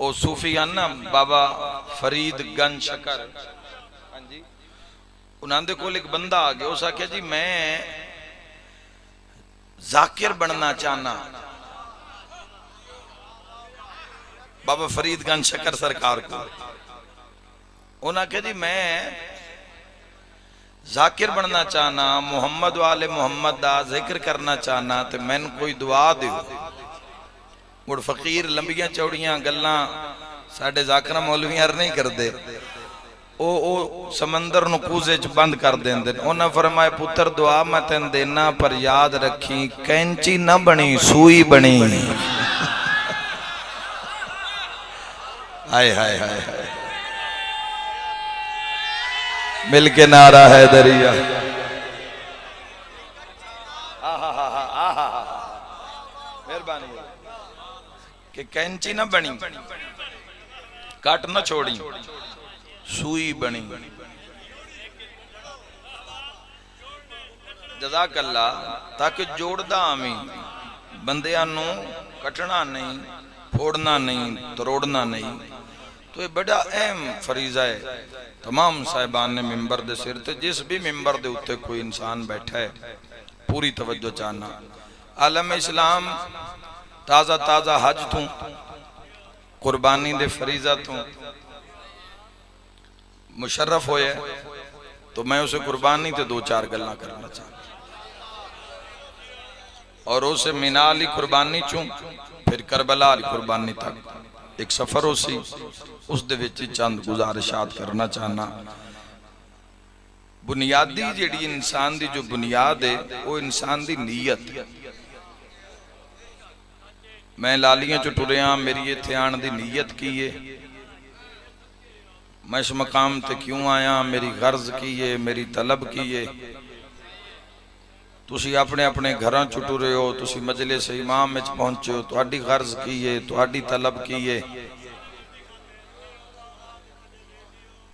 वो सूफी हैं ना बाबा फरीद गंज शकर, हाँ जी, उन्होंने को एक बंदा आ गया, उस आख्या जी मैं जाकिर बनना चाहना। बाबा फरीद गंज शकर सरकार को उन्होंने कहा जी मैं जाकिर बनना चाहना, मुहम्मद वाले मुहम्मद दा जिक्र करना चाहना, तो मैंने कोई दुआ दो। मुड़ फकीर लंबियां चौड़ियां गल्लां साडे जाकरा मौलवियां नहीं करते, ओ समंदर नूं कूजे च बंद कर देंदे। उन्हें फरमाया पुत्र दुआ मैं तेन देना, पर याद रखी कैंची ना बनी सूई बनी। हाय हाय हाय हाय, मिल के नारा है दरिया। मेहरबानी कि कैंची ना बनी काट ना छोड़ी सूई बनी। जज़ाकल्ला, ताकि जोड़दा आवी बंदियां नूं कटना नहीं, फोड़ना नहीं, तरोड़ना नहीं। तो ये बड़ा अहम फरीजा है। तमाम साहिबान ने मिंबर दे सिर ते, जिस भी मिंबर दे उत्ते कोई इंसान बैठा है, पूरी तवज्जो चाहना। आलम इस्लाम ताज़ा ताज़ा हज तू कुर्बानी दे फरीजा तू मुशर्रफ होया, तो मैं उसे कुर्बानी ते दो चार गल्लां करना चाहता। और उसे मिना अली कुर्बानी चूं फिर करबला अली कुर्बानी तक एक सफर हो सी, उस दे विच चंद गुजारिशात करना चाहना। बुनियादी जिहड़ी इंसान दी जो बुनियाद है वो इंसान दी नीयत। मैं लालियां च टुरिया, मेरी इत्थे आण दी नीयत की है, मैं इस मकाम ते क्यों आया, मेरी गर्ज की है, मेरी तलब की है। तुसी अपने अपने घरां च टुरे हो, तुसी मजलिस इमाम में पहुंचे हो, तुहाडी गर्ज की है, तुहाडी तलब की है।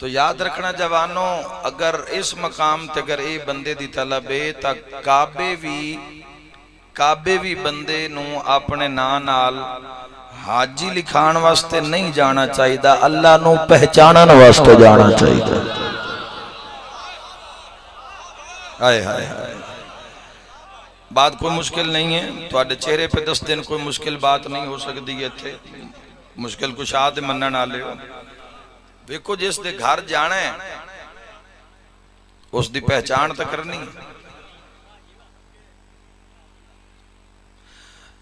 तो याद रखना जवानों, अगर इस मकाम ते अगर ये बंदे दी तलब है तो काबे भी बंदे नू अपने नाम नाल हाजी लिखाण वास्ते नहीं जाना चाहिए, अल्लाह नू पहचानन वास्ते जाना चाहिए। हाय हाय हाय, बात कोई मुश्किल नहीं है, तुहाडे चेहरे पे 10 दिन कोई मुश्किल बात नहीं हो सकती है। इत्थे मुश्किल कुशा ते मनण वाले हो। देखो जिस दे घर जाना है उस दी पहचान तो करनी है।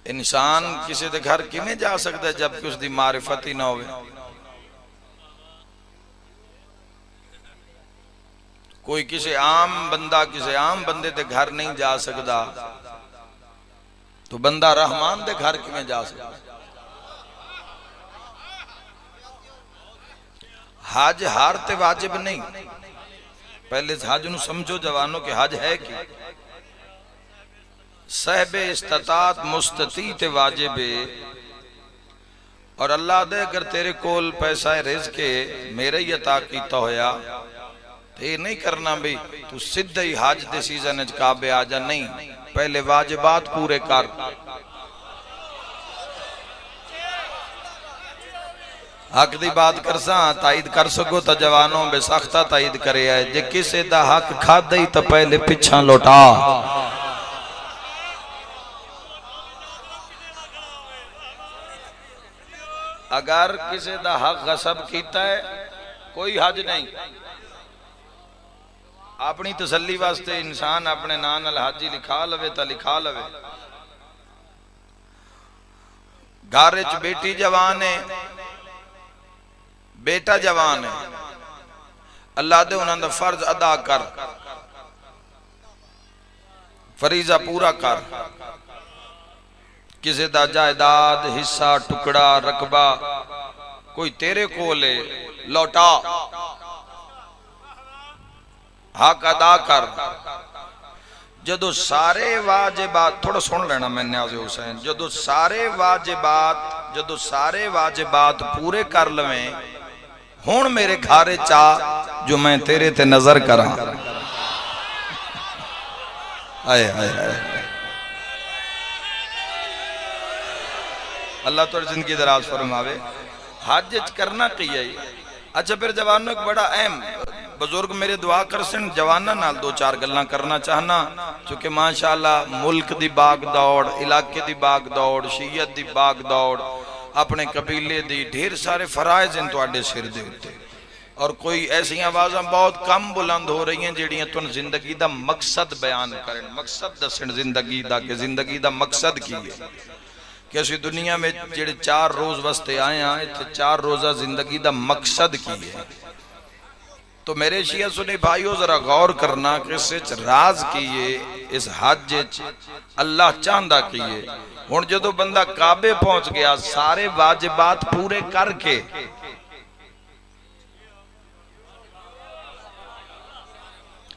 इंसान किसी दे घर किवें जा सकता है जबकि उसकी मारिफत ही ना होवे। कोई किसी आम बंदा किसी आम बंदे दे घर नहीं जा सकता, तो बंदा रहमान दे घर किवें जा सकता। हज हार ते वाजिब नहीं, पहले हज नू समझो जवानों के हज है कि सहबे इस्तात मुस्तती ते वाजिब है। और अल्लाह दे अगर तेरे कोल पैसा है रिज़्क़ मेरे ही अता कीता होया, तो ये नहीं करना भी तू सीधे ही हज दे सीजन च काबे आ जा, नहीं, पहले वाजिबात पूरे कर। हक दी बात करसा ताईद कर सको तो जवानों बेसख्ता ताईद करे है, जे किसे दा हक खादा ही तो पहले पिछा लौटा। अगर किसे दा हक गसब कीता है कोई हज नहीं। अपनी तसल्ली वास्ते इंसान अपने नाम नाल हाजी लिखा लवे तो लिखा लवे। घर च बेटी जवान है, बेटा जवान है, अल्लाह दे उन्हां दा फर्ज अदा कर, फरीजा पूरा कर। किसी दा जायदाद हिस्सा टुकड़ा रकबा कोई तेरे कोल है लौटा, हक अदा कर। जदों सारे वाजिबात, थोड़ा सुन लेना मैं न्याज़ हुसैन, जदों सारे वाजिबात पूरे कर लवें, हुण मेरे घारे चा जो मैं तेरे ते नजर करा। हाय हाय हाय, अल्लाह तो जिंदगी दराज फरमावे। हज करना की है। अच्छा फिर जवानों एक बड़ा अहम बुजुर्ग मेरे दुआ कर सन जवाना नाल दो चार गल्लां करना चाहना, क्योंकि माशाअल्लाह मुल्क दी बाग दौड़, इलाके दी बाग दौड़, शीयत दी बाग दौड़, अपने कबीले दी ढेर सारे फराइज हैं तुहाडे सिर दे उत्ते, और कोई ऐसी आवाज़ां बहुत कम बुलंद हो रही हैं जिहड़ियां तुहानूं जिंदगी दा मकसद बयान करन, मकसद दसन जिंदगी दा कि जिंदगी दा मकसद की है कि असीं दुनिया में जिहड़े 4 रोज़ वास्ते आए हैं, इत्थे 4 रोज़ा जिंदगी दा मकसद की है। तो मेरे शिया सुनी भाइयों जरा गौर करना कि इस राज की है, इस हज अल्लाह चाहता की है। हुण जदों बंदा काबे पहुंच गया सारे वाजिबात पूरे करके,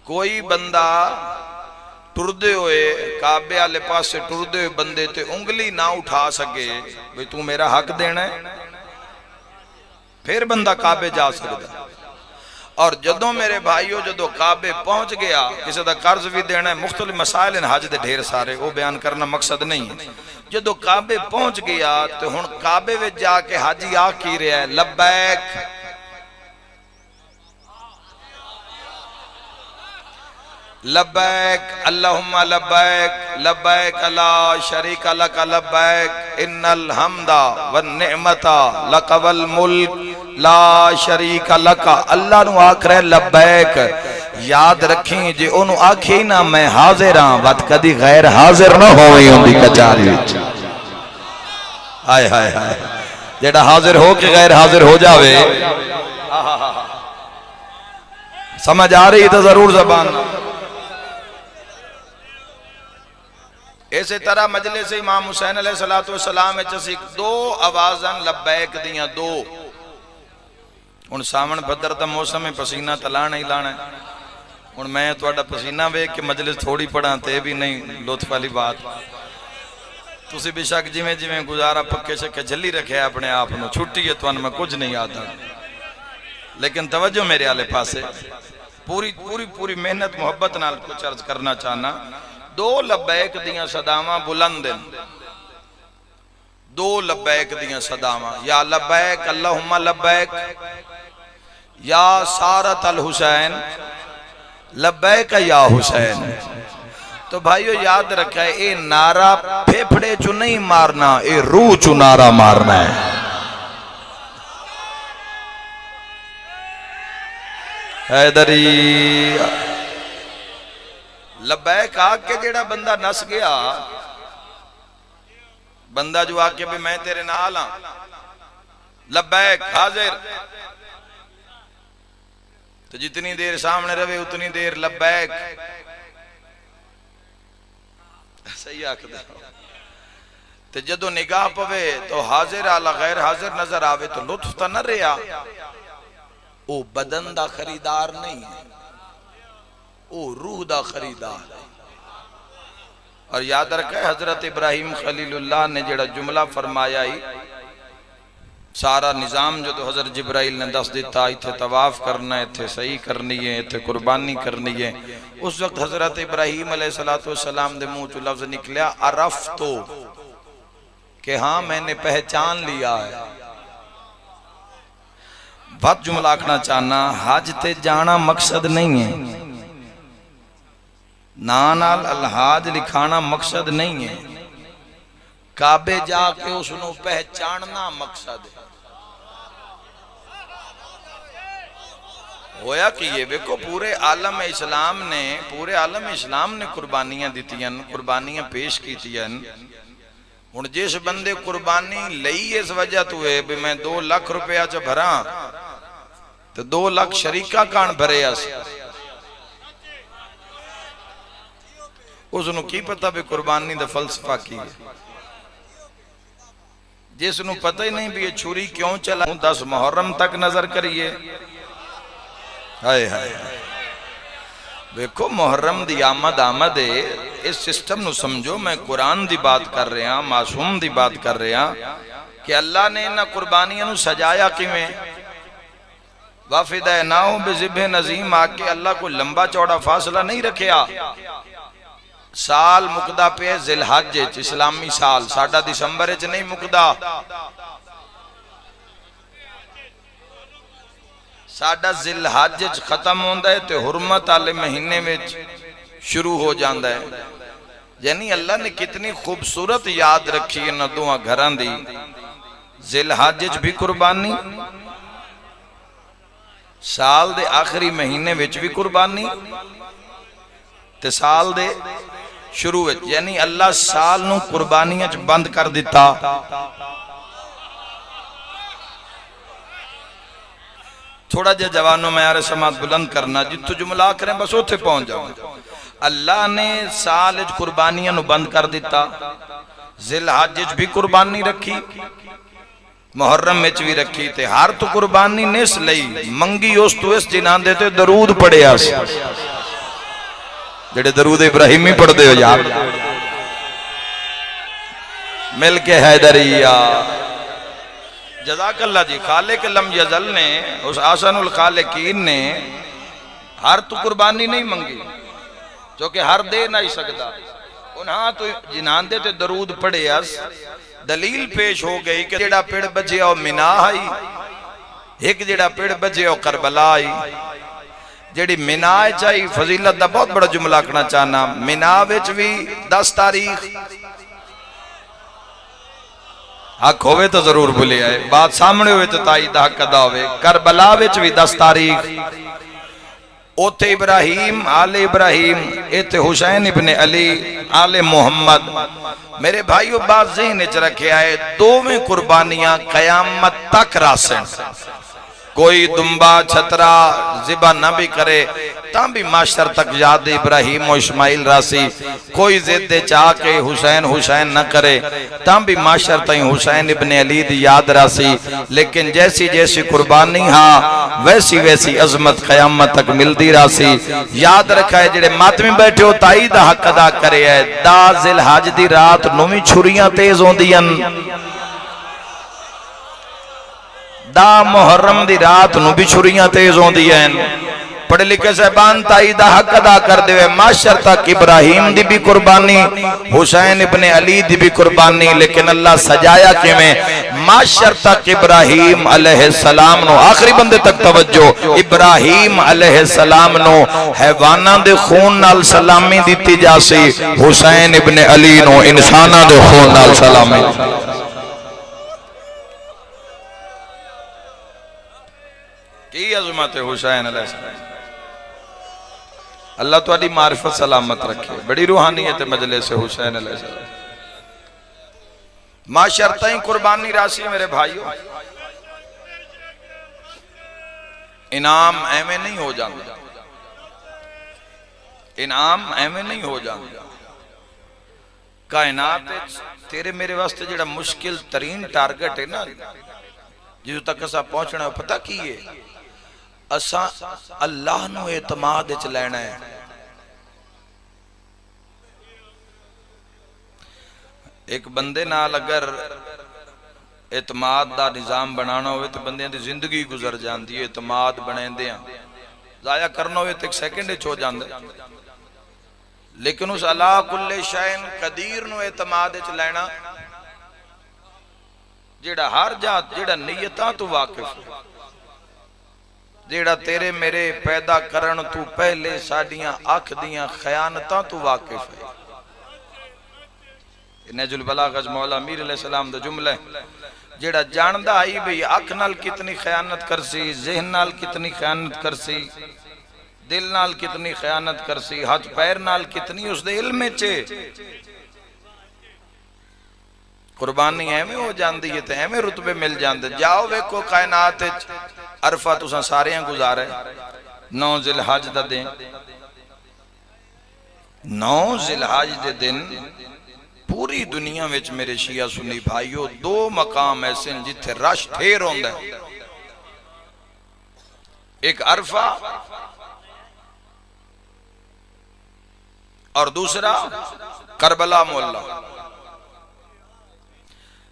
कोई बंदा टुरदे हुए काबे आले पासे टुरदे हुए बंदे ते उंगली ना उठा सके भाई तू मेरा हक देना है, फिर बंदा काबे जा सकता। और जदों मेरे भाइयों जदों काबे पहुंच गया, किसी का कर्ज भी देना है, मुख्तलिफ मसाइल हैं हज दे ढेर सारे, वो बयान करना मकसद नहीं है। जदों काबे पहुंच गया तो हुण काबे विच जाके हाजी आ की रहा है, लब्बैक लब्बैक अल्लाहुम्मा लब्बैक लब्बैक ला शरीक लक लब्बैक इन्नल हम्दा वन निअमता लक वल मुल्क ला शरीक लक। अल्लाह नु आख रहा लब्बैक, याद रखी जे ओनु आखे ना मैं हाजिर हां वत कदी गैर हाजिर ना होवे उंदी कचारी विच। हाय हाय हाय, जेड़ा हाजिर हो के गैर हाजिर हो जावे, समझ आ रही तो जरूर जबान। इस तरह मजलिस इमाम हुसैन अलैहिस्सलातु वस्सलाम में दो आवाज़ां लब्बैक दियां दो। हुण सावन भद्र दा मौसम है, पसीना तो लाना ही लाना है। हुण मैं तुहाडा पसीना वेख के मजलिस थोड़ी पढ़ा ते भी नहीं लुत्फ वाली बात। तुसीं बेशक जिवें जिवें गुजारा पक्के शक्के झल्ली रखे अपने आप नूं, छुट्टी है तुहानूं मैं कुछ नहीं आता, लेकिन तवज्जो मेरे आले पासे पूरी पूरी पूरी मेहनत मुहब्बत नाल कुछ अर्ज करना चाहना। दो लब्बैक दियां सदावां बुलंद हैं, दो लब्बैक दियां सदावां, या लब्बैक अल्लाहुम्मा लब्बैक या सारत अल हुसैन लब्बैक या हुसैन। तो भाइयों याद रखा है, ये नारा फेफड़े चू नहीं मारना, ये रूह चू नारा मारना है। हैदरी लब्बैक आके जेड़ा बंदा नस गया, बंदा जो आके भी मैं तेरे नाल हां, लब्बैक हाजिर, तो जितनी देर सामने रहे उतनी देर लब्बैक। सही आखदा। तो जदों निगाह पवे तो हाजिर आला गैर हाजिर नजर आवे तो लुत्फ तो न रहा, वो बदन दा खरीदार नहीं है, वो रूह दा खरीदार। और याद रखे हजरत इब्राहिम खलीलुल्लाह ने जेड़ा जुमला फरमाया ही, सारा निजाम जो तो हजरत जिब्राइल ने दस दिता, इत्थे तवाफ करना है, इत्थे सही करनी है, इत्थे कुर्बानी करनी है। उस वक्त हजरत इब्राहिम अलैहिस्सलातु वस्सलाम दे मुंह चो लफ्ज निकलिया अरफ तो, कि हाँ मैंने पहचान लिया है। बात जुमला आखना चाहना, हज ते जाना मकसद नहीं है, नाल अलहाज लिखाना मकसद नहीं है, काबे जाके उसनों पहचानना मकसद है। होया कि ये देखो पूरे आलम इस्लाम ने कुर्बानियां दितियां, कुर्बानियां पेश कीतियां। हुण जिस बंदे कुर्बानी लई इस वजह तो है भी मैं 2 लाख रुपया च भरा, तो 2 लाख शरीका कान भरे, उसनों की पता भी कुर्बानी दा फलसफा की है। जिसनों पता ही नहीं भी ये छुरी क्यों चला, 10 मुहर्रम तक नजर करिए। हाय हाय देखो मुहर्रम दी आमद है, इस सिस्टम नु समझो। मैं कुरान दी बात कर रहा, मासूम दी बात कर रहा कि अल्लाह ने इन्हां कुर्बानियां नु सजाया किवें। वाफिदा ना हो बेजिबे नजीम आके अल्लाह को लंबा चौड़ा फासला नहीं रखा। साल मुकदा पे जिलहज इस्लामी साल, साडा दिसंबर च नहीं मुकदा। साडा जिलहज खत्म होंदा है तो हुरमत वाले महीने में शुरू हो जाता है। यानी अल्लाह ने कितनी खूबसूरत याद रखी है न दोवां घरां दी। जिलहज भी कुर्बानी, साल दे आखिरी महीने विच भी कुर्बानी ते साल दे शुरू विच, यानी अल्लाह साल नूं कुर्बानियां च बंद कर दिता। थोड़ा जिहा जवानों मैं यार समात बुलंद करना, जितों जुमला करें बस उत्थे पहुंच जाओ। अल्लाह ने साल च कुर्बानियां नूं बंद कर दिता। जिलहज भी कुर्बानी रखी, मुहर्रम में भी रखी, ते हर तो कुर्बानी ने इस लई मंगी उस तो इस जिन्हां दे ते दरूद पढ़िया सी, जेड़े दरूद इब्राहिमी पढ़दे हो यार मिल के हैदरिया। जज़ाकल्लाह जी। खालिक लम यज़ल ने, उस आसनुल खालिकीन ने हर तो कुर्बानी नहीं मंगी, जो कि हर दे नहीं सकता। उन्हां तो जिन्हां दे ते दरूद पढ़िया, दलील पेश हो गई कि जेड़ा पेड़ बजे ओ मिना आई, एक जेड़ा पेड़ बजे ओ करबला आई। जेड़ी मिना चाहिए फजीलत दा बहुत बड़ा जुमला आखना चाहना। मिना विच भी 10 तारीख हक होवे तो जरूर भूले आए, बात सामने होवे तो ताई दा हक अदा होवे। करबला विच भी 10 तारीख, ओथे इब्राहिम आले इब्राहिम, इत्थे हुसैन इब्ने अली आले मुहम्मद। मेरे भाइयों बात ज़हन च रखे आए, दोवें कुर्बानियां कयामत तक रासन। कोई दुम्बा छतरा जिबा ना भी करे तां भी माशर तक याद इब्राहिम और इस्माइल रासी। कोई जिद चाह के हुसैन हुसैन न करे तां भी माशर तई हुसैन इब्ने अली दी याद रासी। लेकिन जैसी जैसी कुर्बानी हा वैसी वैसी अजमत कयामत तक मिलती रासी। याद रखा है जेड़े मातमी बैठे हो ताई दा हक अदा करे है। दा जिलहज दी रात नूं वी छुरियां तेज होंदियां, दा मुहर्रम दी रात नूं भी छुरियां तेज होंदियां। पढ़े लिखे साहबान ताई दा हक अदा कर दे। माशर तक इब्राहिम दी भी कुर्बानी, हुसैन इब्ने अली दी भी कुर्बानी, लेकिन अल्लाह सजाया किवें? माशर तक इब्राहिम अलैहिस्सलाम नो, आखिरी बंदे तक तवज्जो, इब्राहिम अलैहिस्सलाम नो हैवाना दे खून नाल सलामी दी जासी, हुसैन इब्ने अली नो इंसाना दे खून नाल सलामी। की अजमत है हुसैन अलैहिस्सलाम। अल्लाह तुहाडी मारिफत सलामत रखे। बड़ी रूहानियत मजलिस से हुसैन अलैहिस्सलाम। माशर ताई कुर्बानी राशि मेरे भाइयों, इनाम एवें नहीं हो जाता, इनाम एवें नहीं हो जाता। कायनात तेरे मेरे वास्ते जेड़ा मुश्किल तरीन टारगेट है ना, जिदों तक असा पहुंचना, पता की है? असा अल्लाह नू एतमाद च लेना है। एक बंदे नाल अगर एतमाद दा निजाम बनाना हो तो बंदे दी जिंदगी गुजर जाती है। एतमाद बनेंदे जाया करना हो तो एक सेकंड हो जाता, लेकिन उस अला कुल्ले शैन कदीर नू एतमाद च लेना, जेड़ा हर जात जेड़ा नीयतां तो वाकिफ है, जेड़ा तेरे मेरे पैदा करन तू पहले साडियां अख दियां खयानतां तू वाकिफ है। नजुल बलागह मौला अमीर अलैहिस्सलाम दा जुमला है, जेड़ा जानदा आई भी अख नाल कितनी खयानत करसी, ज़हन नाल कितनी खयानत करसी, दिल नाल कितनी खयानत करसी, हाथ पैर नाल कितनी उसदे इल्म च। कुर्बानी एवें हो जाती है तो एवें रुतबे मिल जाते। जाओ वेखो कायनात अरफा तुसां सारियां गुजारे 9 जिलहज दा दिन, 9 जिलहज दे दिन पूरी दुनिया विच मेरे शिया सुन्नी भाइयों 2 मकाम ऐसे हैं जिथे रश ठेर होंदा है। एक अरफा और दूसरा करबला मोहल्ला।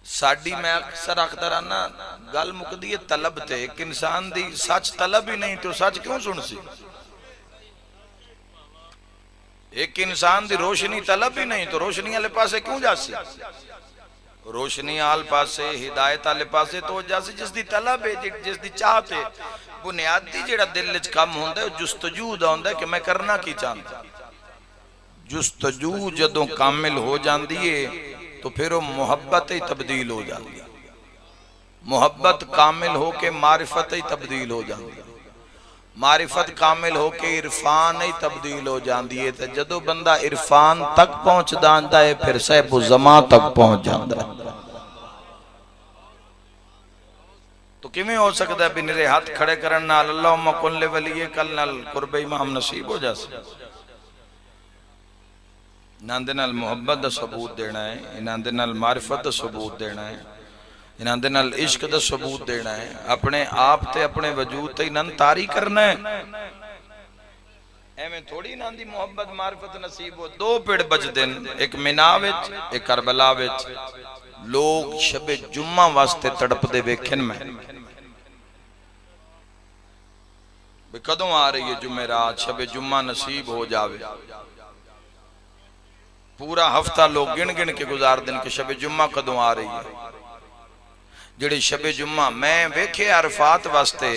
साडी मैं अक्सर आखदा रहना गल मुकदी है तलब ते। एक इंसान दी सच तलब ही नहीं तो सच क्यों सुन सी? एक इंसान दी रोशनी तलब ही नहीं तो रोशनी वाले पासे क्यों जासी? रोशनी आल पासे हिदायत आले पासे तो जैसे जिसकी तलब है जिसकी चाहत है बुनियादी जेड़ा दिल च कम होंदा है जुस्तजू दा होंदा है कि मैं करना की चाहता। जुस्तजू जदों कामिल हो जाती है तो फिर वो मुहब्बत ही तब्दील हो जाती है। मुहब्बत कामिल होके मारिफत ही तब्दील हो जाती है। मारिफत कामिल होके इरफान ही तब्दील हो जाती है। तो जदों बंदा इरफान तक पहुंच जाता है फिर साहिब ज़मा तक पहुंच जाता है। तो किवें हो सकता है भी निरे हाथ खड़े करन नाल अल्लाहुम्मा कुल वली कल नाल कुर्बे इमाम नसीब हो जाए। इन्हां दे नाल मुहब्बत दा सबूत देना है, इन्हां दे नाल मारिफत दा सबूत देना है, इन्हां दे नाल इश्क दा सबूत देना है। अपने आप ते अपने वजूद ते इन्हां तारी करना है। एवें थोड़ी इन्हां दी मुहब्बत मारिफत नसीब हो। दो पेड़ बजदे न, एक मिना विच एक करबला विच। लोग शबे जुम्मा वास्ते तड़पदे वेखन मैं भी कदों आ रही है जुमेरात, शबे जुम्मा नसीब हो जावे। पूरा हफ्ता लोग गिन गिन के गुजार दिन कि शबे जुम्मा कदों आ रही है। जिहड़ी शबे जुम्मा मैं वेखे अरफात वास्ते,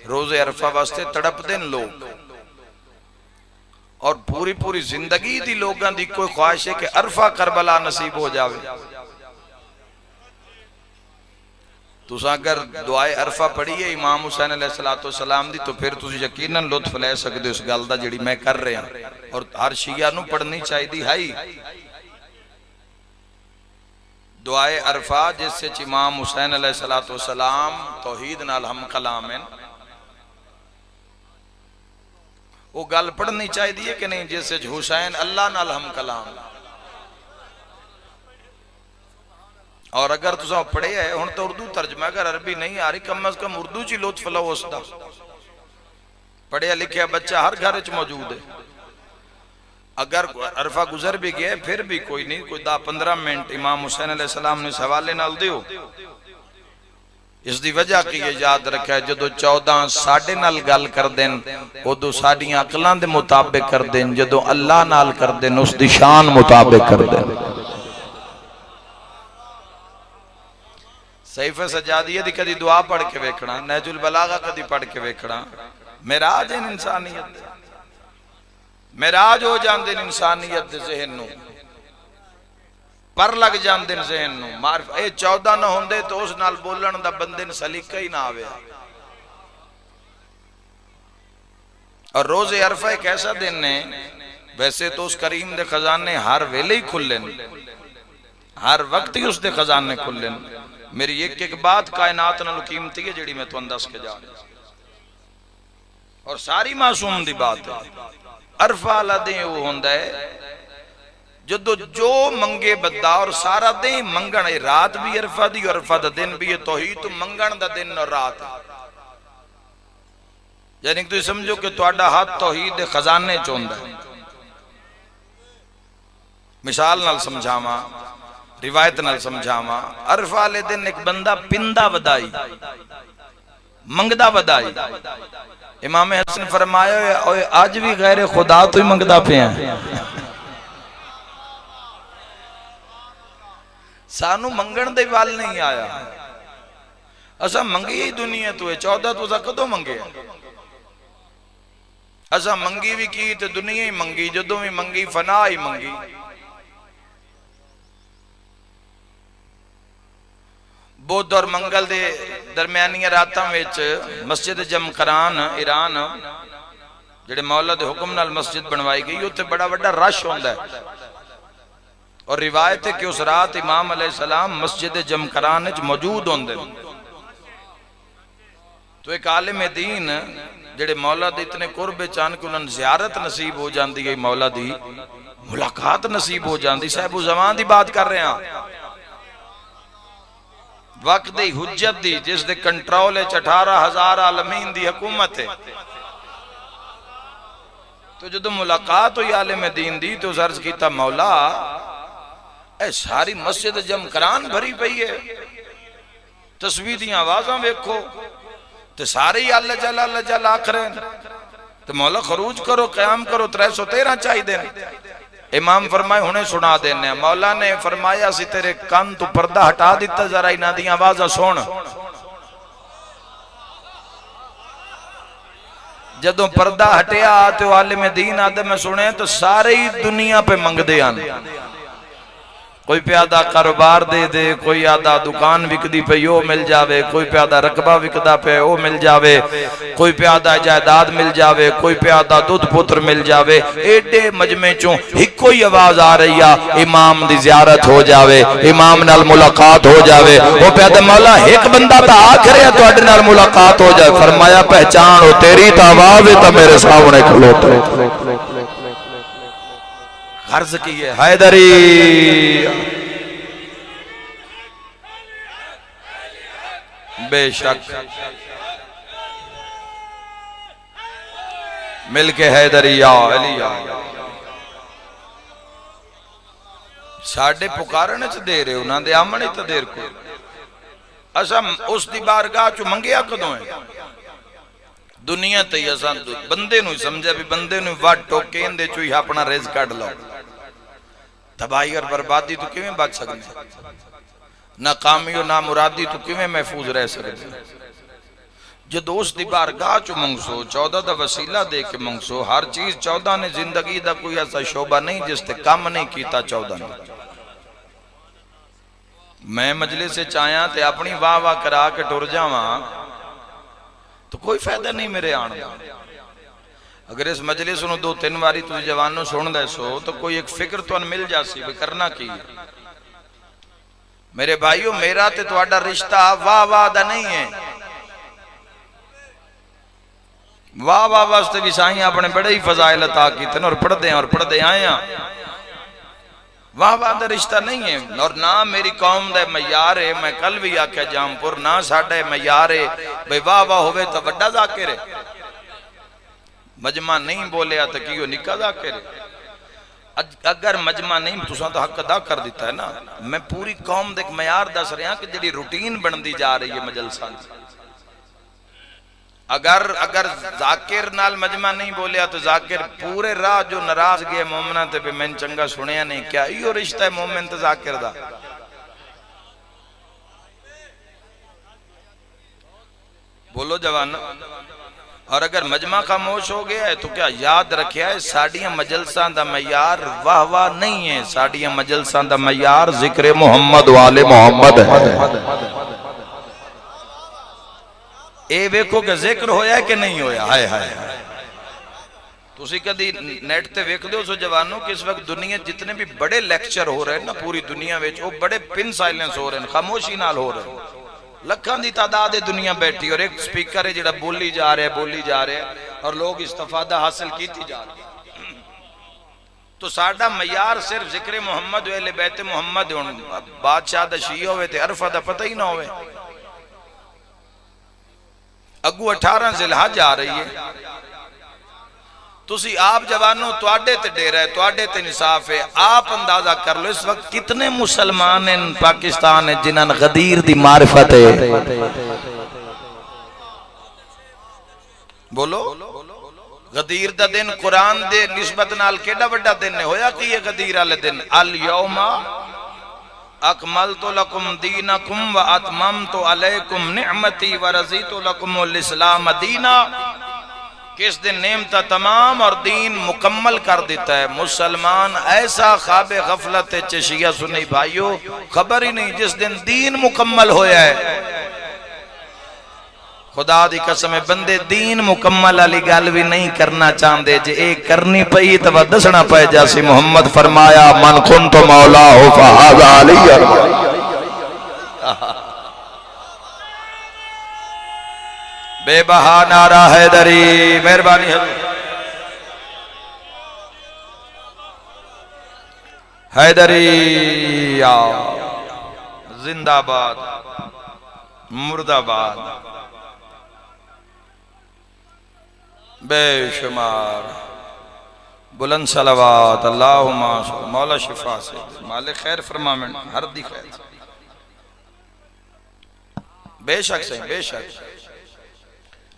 रोजे अरफा वास्ते तड़पदे न लोग। और पूरी पूरी जिंदगी दी लोगों की कोई ख्वाहिश है कि अरफा करबला नसीब हो जावे। तुसा अगर दुआए अरफा पढ़ी है इमाम हुसैन अलैहिस्सलाम दी तो फिर तुसी यकीनन लुत्फ ले सकते हो इस गल दा जिहड़ी मैं कर रहा। और हर शिया नूं पढ़नी चाहिए है दुआए अरफा, जिस इमाम हुसैन अलैहिस्सलाम तौहीद नाल हम कलाम हैं। वो गल पढ़नी चाहिए कि नहीं जिस हुसैन अल्लाह नाल हम कलाम। और अगर तुसा पढ़े है हुण तो उर्दू तर्जमा, अगर अरबी नहीं आ रही कम अज कम उर्दू च लुत्फ लो उसका। पढ़िया लिखिया बच्चा हर घर च मौजूद है। अगर अरफा गुजर भी गया फिर भी कोई नहीं, कोई 10-15 मिनट इमाम हुसैन अलैहिस्सलाम ने हवाले नाल दियो। इसकी वजह की है याद रखा है, जो 14 साडे नाल गल कर देन उदों साडियां अकलां दे मुताबिक कर देन, जदों अल्लाह नाल कर देन उसदी शान मुताबिक कर देन। सहीफे सजादिया दी कदी दुआ पढ़ के वेखना, नहजुल बलागा कदी पढ़ के वेखना। मेराज है इंसानियत, मेराज हो जाते इंसानियत दे ज़हन नूं, पर लग जाते ज़हन नूं। मारिफ ये 14 न होंदे तो उस नाल बोलण दा बंदे नूं सलीका ही ना आवे। और रोजे अरफा एक ऐसा दिन है, वैसे तो उस करीम दे खजाने हर वेले ही खुले, हर वक्त ही उसके खजाने खुले। मेरी एक एक बात कायनात नालों कीमती है जिहड़ी मैं तुहानूं दस के जा रहा। और सारी मासूम दी बात है। अरफा वाला दिन वो होंदा है जदों जो मंगे बंदा, और सारा दिन मंगण। रात भी अरफा दी, अरफा दा दिन भी है तौहीद तो मंगण दा दिन और रात। यानी तुम समझो कि तुहाडा हाथ तौहीद दे खजाने च होंदा है। मिसाल नाल समझावा, रिवायत नाल समझावा। अरफा वाले दिन एक बंदा पिंदा वदाई, मंगदा वदाई। इमाम हसन फरमाया अज भी गैर खुदा तो ही मंगदा पिया। सानू मंगण दे वाल नहीं आया, असा मंगी ही दुनिया तो है। 14 तो कदों मंगे, असा मंगी भी की तो दुनिया ही मंगी, जदों भी मंगी फना ही मंगी। बुध और मंगल दे दरम्यानिया रातां विच मस्जिद जमकरान ईरान जेड़े मौला दे हुक्म नाल मस्जिद बनवाई गई, उत्थे बड़ा बड़ा रश होंदा है। और रिवायत है कि उस रात इमाम अलैहिस्सलाम मस्जिद जमकरान विच मौजूद होंदे। तो एक आलिम दीन जेड़े मौला दे इतने कुर्ब चान के उन्हें ज़ियारत नसीब हो जाती है, मौला दी मुलाकात नसीब हो जाती। साहिब ज़मान दी बात कर रहे हैं, वक्त दी हुज्जत दी, जिस दे कंट्रोल 18,000 आलमीन दी हुकूमत है। तो जो मुलाकात हुई आलिम दीन दी तो अर्ज किया, मौला ए सारी मस्जिद जमकरान भरी पई है, तस्बीह दी आवाज़ां वेखो तो सारे ही अल्लाह जल आख रहे हैं। तो मौला खरूज करो, क़याम करो, 313 चाहिए। इमाम फरमाए हुने सुना देने। मौला ने फरमाया सी तेरे कान तू पर्दा हटा दिता, जरा इन्हां दी आवाज़ां सुन। जदों पर्दा हटिया तो आलिम दीन आदे मैं सुने तो सारे ही दुनिया पे मंगदे हैं। कोई प्यादा कारोबार दे दे, कोई आदा दुकान विकदी पे वो मिल जावे, कोई प्यादा रकबा विकदा पे वो मिल जावे, कोई प्यादा जायदाद मिल जावे, कोई प्यादा दुध पुत्र मिल जावे। एडे मजमे चों इको ही आवाज आ रही है, इमाम दी जियारत हो जावे, इमाम नाल मुलाकात हो जावे। वो प्यादा मौला एक बंदा तो आखिर तुहाडे नाल मुलाकात हो जाए। फरमाया पहचान हो तेरी तो आवाज है तो मेरे सामने खलोते। अर्ज की है हैदरी बेशक मिलके हैदरिया अलिया साडे पुकारने च देर है, उन्हां दे आमने च देर को। असा उस दी बारगाह चो मंगिया कदों है? दुनिया ते असा बंदे नूं समझा भी बंदे नूं वट टोके इंदे चो ही अपना रिज़्क़ कढ लो। तबाही और बर्बादी तो किवें बच सकदे? नाकामी और नामुरादी तो किवें महफूज रह सकदे? जदों उस दी बारगाह चो मंगसो, 14 दा वसीला दे के मंगसो। हर चीज 14 ने जिंदगी दा कोई ऐसा शोबा नहीं जिस ते काम नहीं कीता 14 ने। मैं मजलिस से आया ते अपनी वाह वाह करा के टुर जावां तो कोई फायदा नहीं मेरे आने का। अगर इस मजलिस नूं 2-3 बारी तुम जवानों सुन दे सो तो कोई एक फिक्र तुहानूं मिल जासी भी करना की। मेरे भाइयों मेरा ते तुहाडा रिश्ता वाह वाह दा नहीं है। वाह वाह वास्ते भी साईं अपने बड़े ही फजाइल अता कीते और पढ़ते आए हैं। वाह वाह दा रिश्ता नहीं है और ना मेरी कौम दा मयार है। मैं कल भी आख्या जामपुर ना साडा मयार है भाई वाह वाह होवे तो वड्डा जाकिर है। मजमा नहीं बोलिया तो की निका जाकिर है। अगर मजमा नहीं तुसा तो हक अदा कर दिता है ना। मैं पूरी कौम दे मयार दस रहा कि जी रूटीन बनती जा रही है मजलसा। अगर अगर जाकिर नाल मजमा नहीं बोलिया तो जाकिर पूरे राह जो नाराज गए मोमना ते भी मैंने चंगा सुनिया नहीं। क्या यो रिश्ता है मोमिन ते जाकिर दा? बोलो जवान। और अगर मजमा खामोश हो गया है तो क्या याद रखिया है साडियां मजलसा दा मयार वाह वाह नहीं है। साडियां मजलसा दा मयार जिक्र मुहम्मद वाले मुहम्मद है। ए वेखो कि जिक्र होया कि नहीं होया। हाय हाय तुसी कदी नेट ते वेखदे हो सो जवानों कि इस वक्त दुनिया जितने भी बड़े लेक्चर हो रहे हैं ना पूरी दुनिया में वो बड़े पिन साइलेंस हो रहे हैं, खामोशी नाल हो रहे हैं। लखां दी तादाद है दुनिया बैठी और एक स्पीकर है जिहड़ा बोली जा रहा है और लोग इस्तिफादा हासिल कीती जा रहे हैं। तो साडा मयार सिर्फ जिक्र मुहम्मद वेले बैत मुहम्मद हुण बादशाह दा शी होवे ते अरफा दा पता ही ना होवे। अगू 18 जिलहज आ रही है। तुसी आप जवानों तुहाडे ते डेरा है, तुहाडे ते इंसाफ है। आप अंदाजा कर लो इस वक्त कितने मुसलमान हैं पाकिस्तान है जिन्हां गदीर दी मारिफत है। बोलो गदीर दा दिन कुरान दे निस्बत नाल केड़ा वड्डा दिन है होया कि ये गदीर वाले दिन अल यौमा अकमलतु लकुम दीनकुम व अतममतु अलैकुम निअमती व रज़ीतु लकुमुल इस्लाम दीना। किस दिन नेमत तमाम और दीन मुकम्मल कर देता है। मुसलमान ऐसा ख्वाब गफलत चिशिया सुनी भाइयों खबर ही नहीं जिस दिन दीन मुकम्मल होया है। खुदा दी कसम बंदे दीन मुकम्मल वाली गल भी नहीं करना चाहते। जे ए करनी पई तो दसना पै जासी। मुहम्मद फरमाया मन कुंतु मौला हो फहाज़ा अली। बेबहा नारा हैदरी मेहरबानी हैदरी जिंदाबाद मुर्दाबाद बेशुमार बुलंद सलावत अल्लाहुम्मा मौला शिफा से मालिक खैर फरमावन हर दी खैर। बेशक से बेशक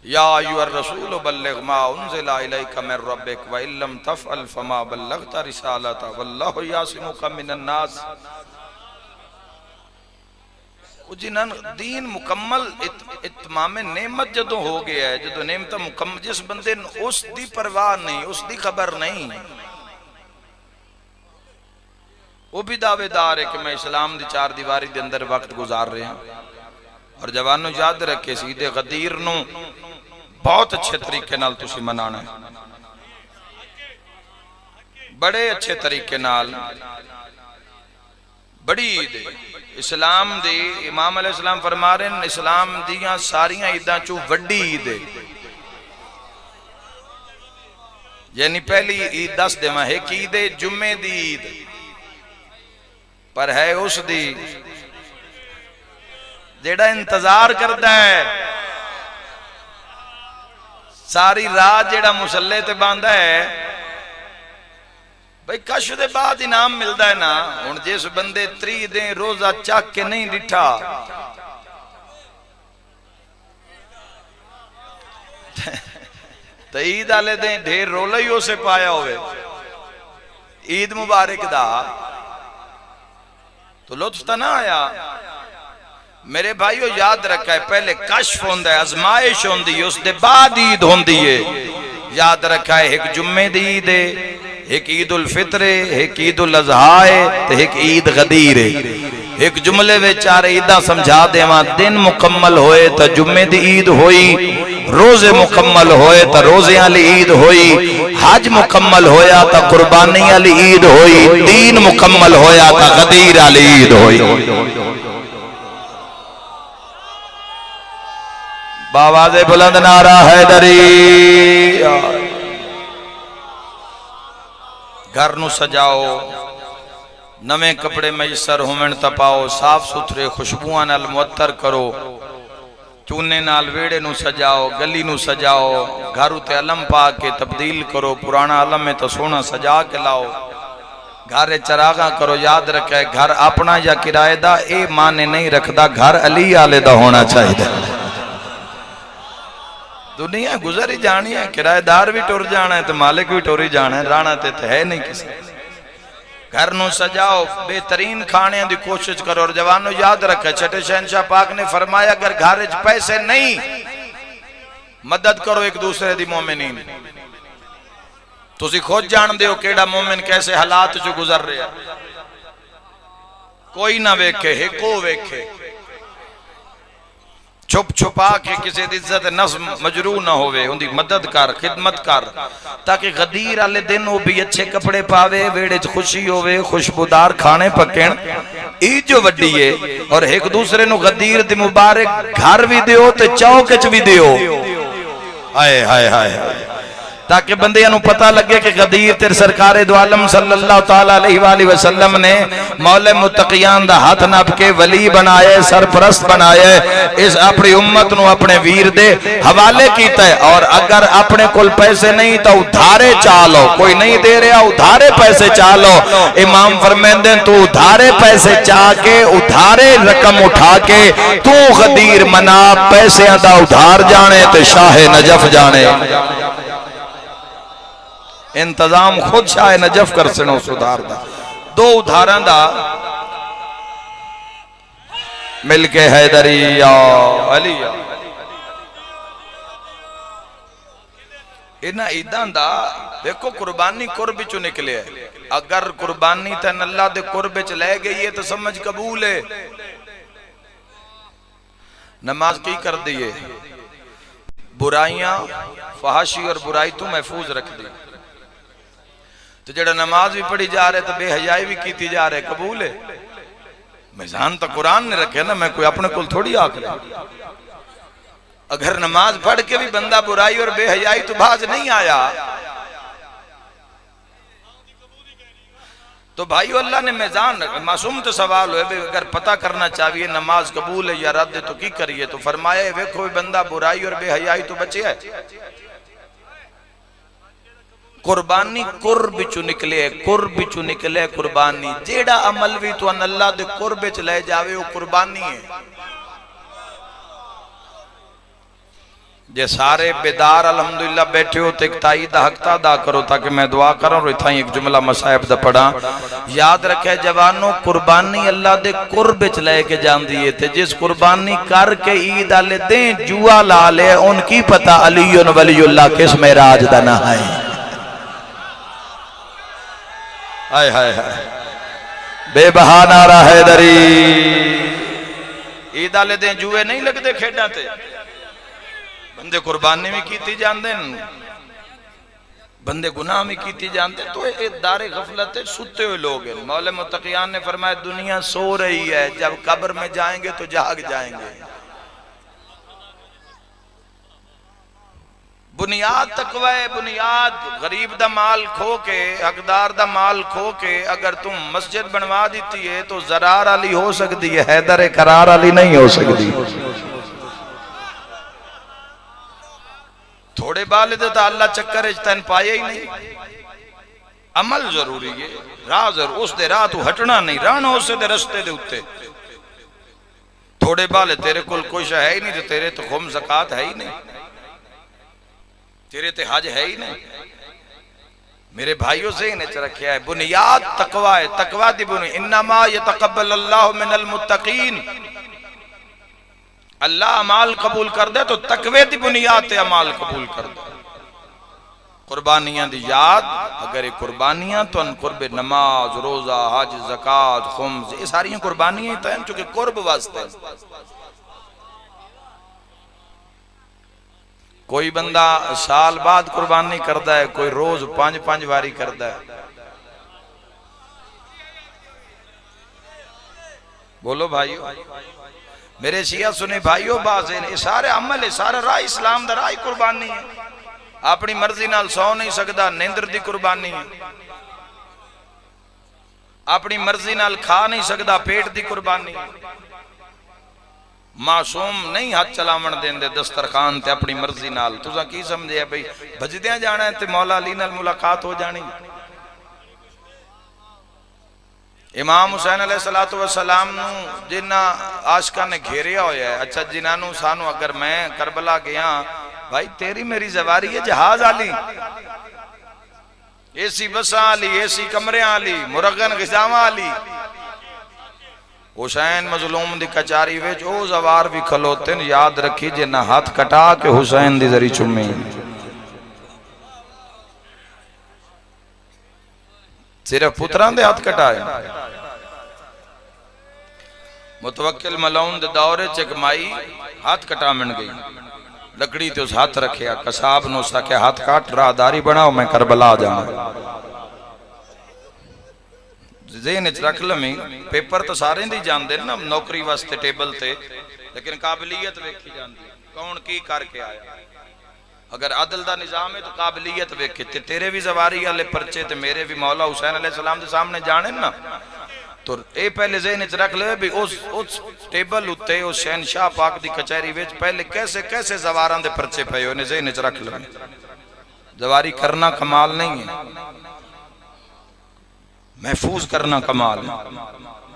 या अय्युहर रसूल बल्लिग मा उन्ज़िला इलैका मिर रब्बिक व इल्लम तफ़अल फमा बल्लगता रिसालता वल्लाहु यासिमुका मिनन नास। जिन्होंने दीन मुकम्मल इत्माम नेमत जदों हो गया है, जदों नेमत मुकम्मल, जिस बंदे उस दी परवाह नहीं, उस दी खबर नहीं, वो भी दावेदार है कि मैं इस्लाम दी चार दीवारी दे अंदर वक्त गुजार रहा। और जवानों याद रखे सीधे गदीर नूं बहुत अच्छे तरीके नाल तुसी मनाना है, बड़े अच्छे तरीके नाल। बड़ी ईद इस्लाम दी, इमाम अलैहिस्सलाम फरमा रहे हैं इस्लाम दियां सारियां ईदां चों वड्डी ईद है। यानी पहली ईद दस देवां है कि ईद जुम्मे दी ईद, पर है उस दी जेड़ा इंतजार करता है सारी रात, जेड़ा मुसल्ले ते बांधा है भाई कश दे बाद इनाम मिलता है ना। हुण जिस बंदे 30 दिन रोजा चक के नहीं डिठा तो ईद आले दिन ढेर रोला ही उसे पाया होवे ईद मुबारक दा, तो लुत्फ तो ना आया। मेरे भाईओ याद रखा है पहले कश्फ होंदा है, आजमाइश होंदी है, उसके बाद ईद होंदी है। याद रखा है एक जुम्मे दी ईद है, एक ईद उल फित्र है, एक ईद उल अज़हा है, तो एक ईद गदीर है। एक जुमले में चार ईदा समझा देवा, दिन मुकम्मल होए तो जुम्मे दी ईद होई, रोजे मुकम्मल होए तो रोजे वाली ईद होई, हज मुकम्मल होया तो कुर्बानी वाली ईद होई, दीन मुकम्मल होया तो गदीर वाली ईद होई। बावाज़े बुलंद नारा हैदरी। घर नू सजाओ, नवे कपड़े मैसर होवन तपाओ, साफ सुथरे खुशबुआं नाल मुअत्तर करो, चूने नाल वेड़े नू सजाओ, गली नू सजाओ, घर उते अलम पा के तब्दील करो, पुराना अलम में तो सोना सजा के लाओ, घर चरागा करो। याद रखा है घर अपना या किराए दा ए माने नहीं रखदा, घर अली आले दा होना चाहिए। दुनिया गुजर ही जानी है, किराएदार भी टुर जाना है तो मालिक भी टुर ही जाना है, राणा ते है नहीं किसी। घर नू सजाओ, बेहतरीन खाने की कोशिश करो। और जवानों याद रखे छठे शहनशाह पाक ने फरमाया अगर घर च पैसे नहीं, मदद करो एक दूसरे दी मोमिनीन। तुसी खुद जानते हो केड़ा मोमिन कैसे हालात चो गुजर रहा, कोई ना वेखे हिको वेखे, छुप छुपा के किसी की इज्जत नफ्स मजरू ना होवे, उनकी मदद कर, खिदमत कर, ताकि गदीर वाले दिन वो भी अच्छे कपड़े पावे, वेड़े च खुशी होवे, खुशबूदार खाने पकण। ईद जो वड्डी है, और एक दूसरे नु गदीर दी मुबारक घर भी दियो ते चौक च भी दियो। हाय हाय हाय, ताकि बंदियां नु पता लगे कि गदीर तेरे सरकारे दो आलम सल्लल्लाहु ताला अलैहि वसल्लम ने मौले मुत्तकियान दा हाथ नाप के वली बनाए, सरपरस्त बनाए, इस अपनी उम्मत नु अपने वीर दे हवाले कीता है। और अगर अपने कोल पैसे नहीं तो उधारे चालो, कोई नहीं दे रहा उधारे पैसे चालो। इमाम फरमांदे तू उधारे पैसे चाह के, उधारे रकम उठा के तू गदीर मना, पैसे दा उधार जाने ते शाह नजफ जाने। इंतजाम खुद शाह नजफ कर सनो सुधार दा। दो उधारां दा मिलके हैदरी या अली इन्हां ईदां दा देखो कुर्बानी कुर्ब चो निकले। अगर कुर्बानी तेन अल्लाह दे कुर्ब च ले गई है तो समझ कबूल है। नमाज की कर दी है, बुराइयां फहाशी और बुराई तो महफूज रख दी। तो जड़ा नमाज भी पढ़ी जा रहे तो बेहयाई भी की जा रहे, कबूल है। मिजान तो कुरान ने रखे ना, मैं कोई अपने को थोड़ी आख रहा। अगर नमाज पढ़ के भी बंदा बुराई और बेहयाई तो बाज नहीं आया तो भाई अल्लाह ने मिजान मासूम तो सवाल हो, अगर पता करना चाहिए नमाज कबूल है या रद्द है तो की करिए। तो फरमाया वेखो बंदा बुराई और बेहयाई तो बचे है। कुर्बानी कुर्ब चो निकले, कुर्ब चो निकले कुर्बानी। जेड़ा अमल भी तो अल्लाह दे कुर्ब च ले जावे वो कुर्बानी है। जे सारे बेदार अल्हम्दुलिल्लाह बैठे हो तो एक ताई दा हक अदा करो ताकि मैं दुआ करा। और इतना एक जुमला मसाहिब दा पढ़ा। याद रखे जवानों, कुर्बानी अल्लाह दे कुर्ब च लेके जांदी है ते जिस कुर्बानी करके ईद आले दे जुआ ला ले उनकी पता अलीयुन वलीउल्लाह किस मेराज दा ना है। हाय हाय हाय बेबहाना हैदरी। ईद आले दे जुए नहीं लगते खेडा ते, बंदे कुर्बानी भी की जाते हैं, बंदे गुनाह भी की जाते। तो ये दारे गफलत है, सुते हुए लोग हैं। मौला मुत्तकियान ने फरमाया दुनिया सो रही है, जब कब्र में जाएंगे तो जाग जाएंगे। बुनियाद तकवा है, बुनियाद गरीब दा माल खो के, हकदार दा माल खो के अगर तुम मस्जिद बनवा देती है तो जरार अली हो सकती है, हैदर करार अली नहीं हो सकती। थोड़े बाल तो अल्लाह चक्कर तेन पाया ही नहीं। अमल जरूरी है, राह जरूर, उस दे राह तू हटना नहीं, रहना उस दे रस्ते दे उत्ते। थोड़े बाल तेरे कोल कुछ है ही नहीं, तो तेरे तो खुम ज़कात है ही नहीं, तेरे ते हज है ही नहीं। मेरे भाइयों से ही ने रखा है, बुनियाद तकवा है। तकवा दी बुनियाद इन्नमा यतक़ब्बलुल्लाहु मिनल मुत्तक़ीन। अल्लाह अमाल कबूल कर दे तो तकवे दी बुनियाद ते अमाल कबूल कर दे। कुर्बानियां दी याद, अगर कुर्बानियां तो कुर्बे नमाज, रोजा, हज, ज़कात, खुम्स, ये सारी कुर्बानियां तो हैं चूंकि कुर्ब वास्ते। कोई बंदा साल बाद कुर्बानी करता है, कोई रोज 5-5 बारी करता है। बोलो भाइयों, मेरे शिया सुने भाइयों, बाज़ ये सारे अमल है, सारा राह इस्लाम दा राह कुर्बानी है। अपनी मर्जी नाल सौ नहीं सकता, नींदर दी कुर्बानी है। अपनी मर्जी नाल खा नहीं सकता, पेट दी कुर्बानी है। मासूम नहीं हाथ चलावन देंदे दस्तरखान ते अपनी मर्जी नाल। तुसा की समझे भाई भजदियां जाना है ते मौला अली नाल मुलाकात हो जानी। इमाम हुसैन अलैहिस्सलातु वस्सलाम नू जिन्ना आशिकां ने घेरिया होया है। अच्छा जिन्हां सानू अगर मैं करबला गया, भाई तेरी मेरी जवारी है जहाज आली, एसी बसा आली, एसी कमरे आली, मुरगन गिजावा आली। हुसैन मजलूम दी कचारी विच ओ जवार भी खलोते ने, याद रखी जिन्ना हाथ कटा के हुसैन दी जरी चुम्मी, सिर्फ पुत्रां दे हाथ कटाए। मुतवक्किल मलाउन दे दौरे च एक माई हाथ कटावन गई, लकड़ी ते उस हाथ रखिया, कसाब नु सके हाथ काट, राहदारी बनाओ मैं करबला जाना। ज़हन च रख लवी, पेपर तो सारे दी जानते ना नौकरी वास्ते टेबल ते, लेकिन काबिलियत वेखी जाती, कौन की करके आया। अगर अदल दा निजाम है तो काबिलियत वेखे। ते तेरे भी जवारी वाले परचे ते मेरे भी मौला हुसैन अलैहिस्सलाम दे सामने जाने ना, तो ये पहले ज़हन च रख ले भी उस टेबल उत्ते उस शहनशाह पाक दी कचहरी विच पहले कैसे कैसे जवारां दे परचे पे होने, ज़हन च रख ले। जवारी करना कमाल नहीं है, महफूज करना कमाल है।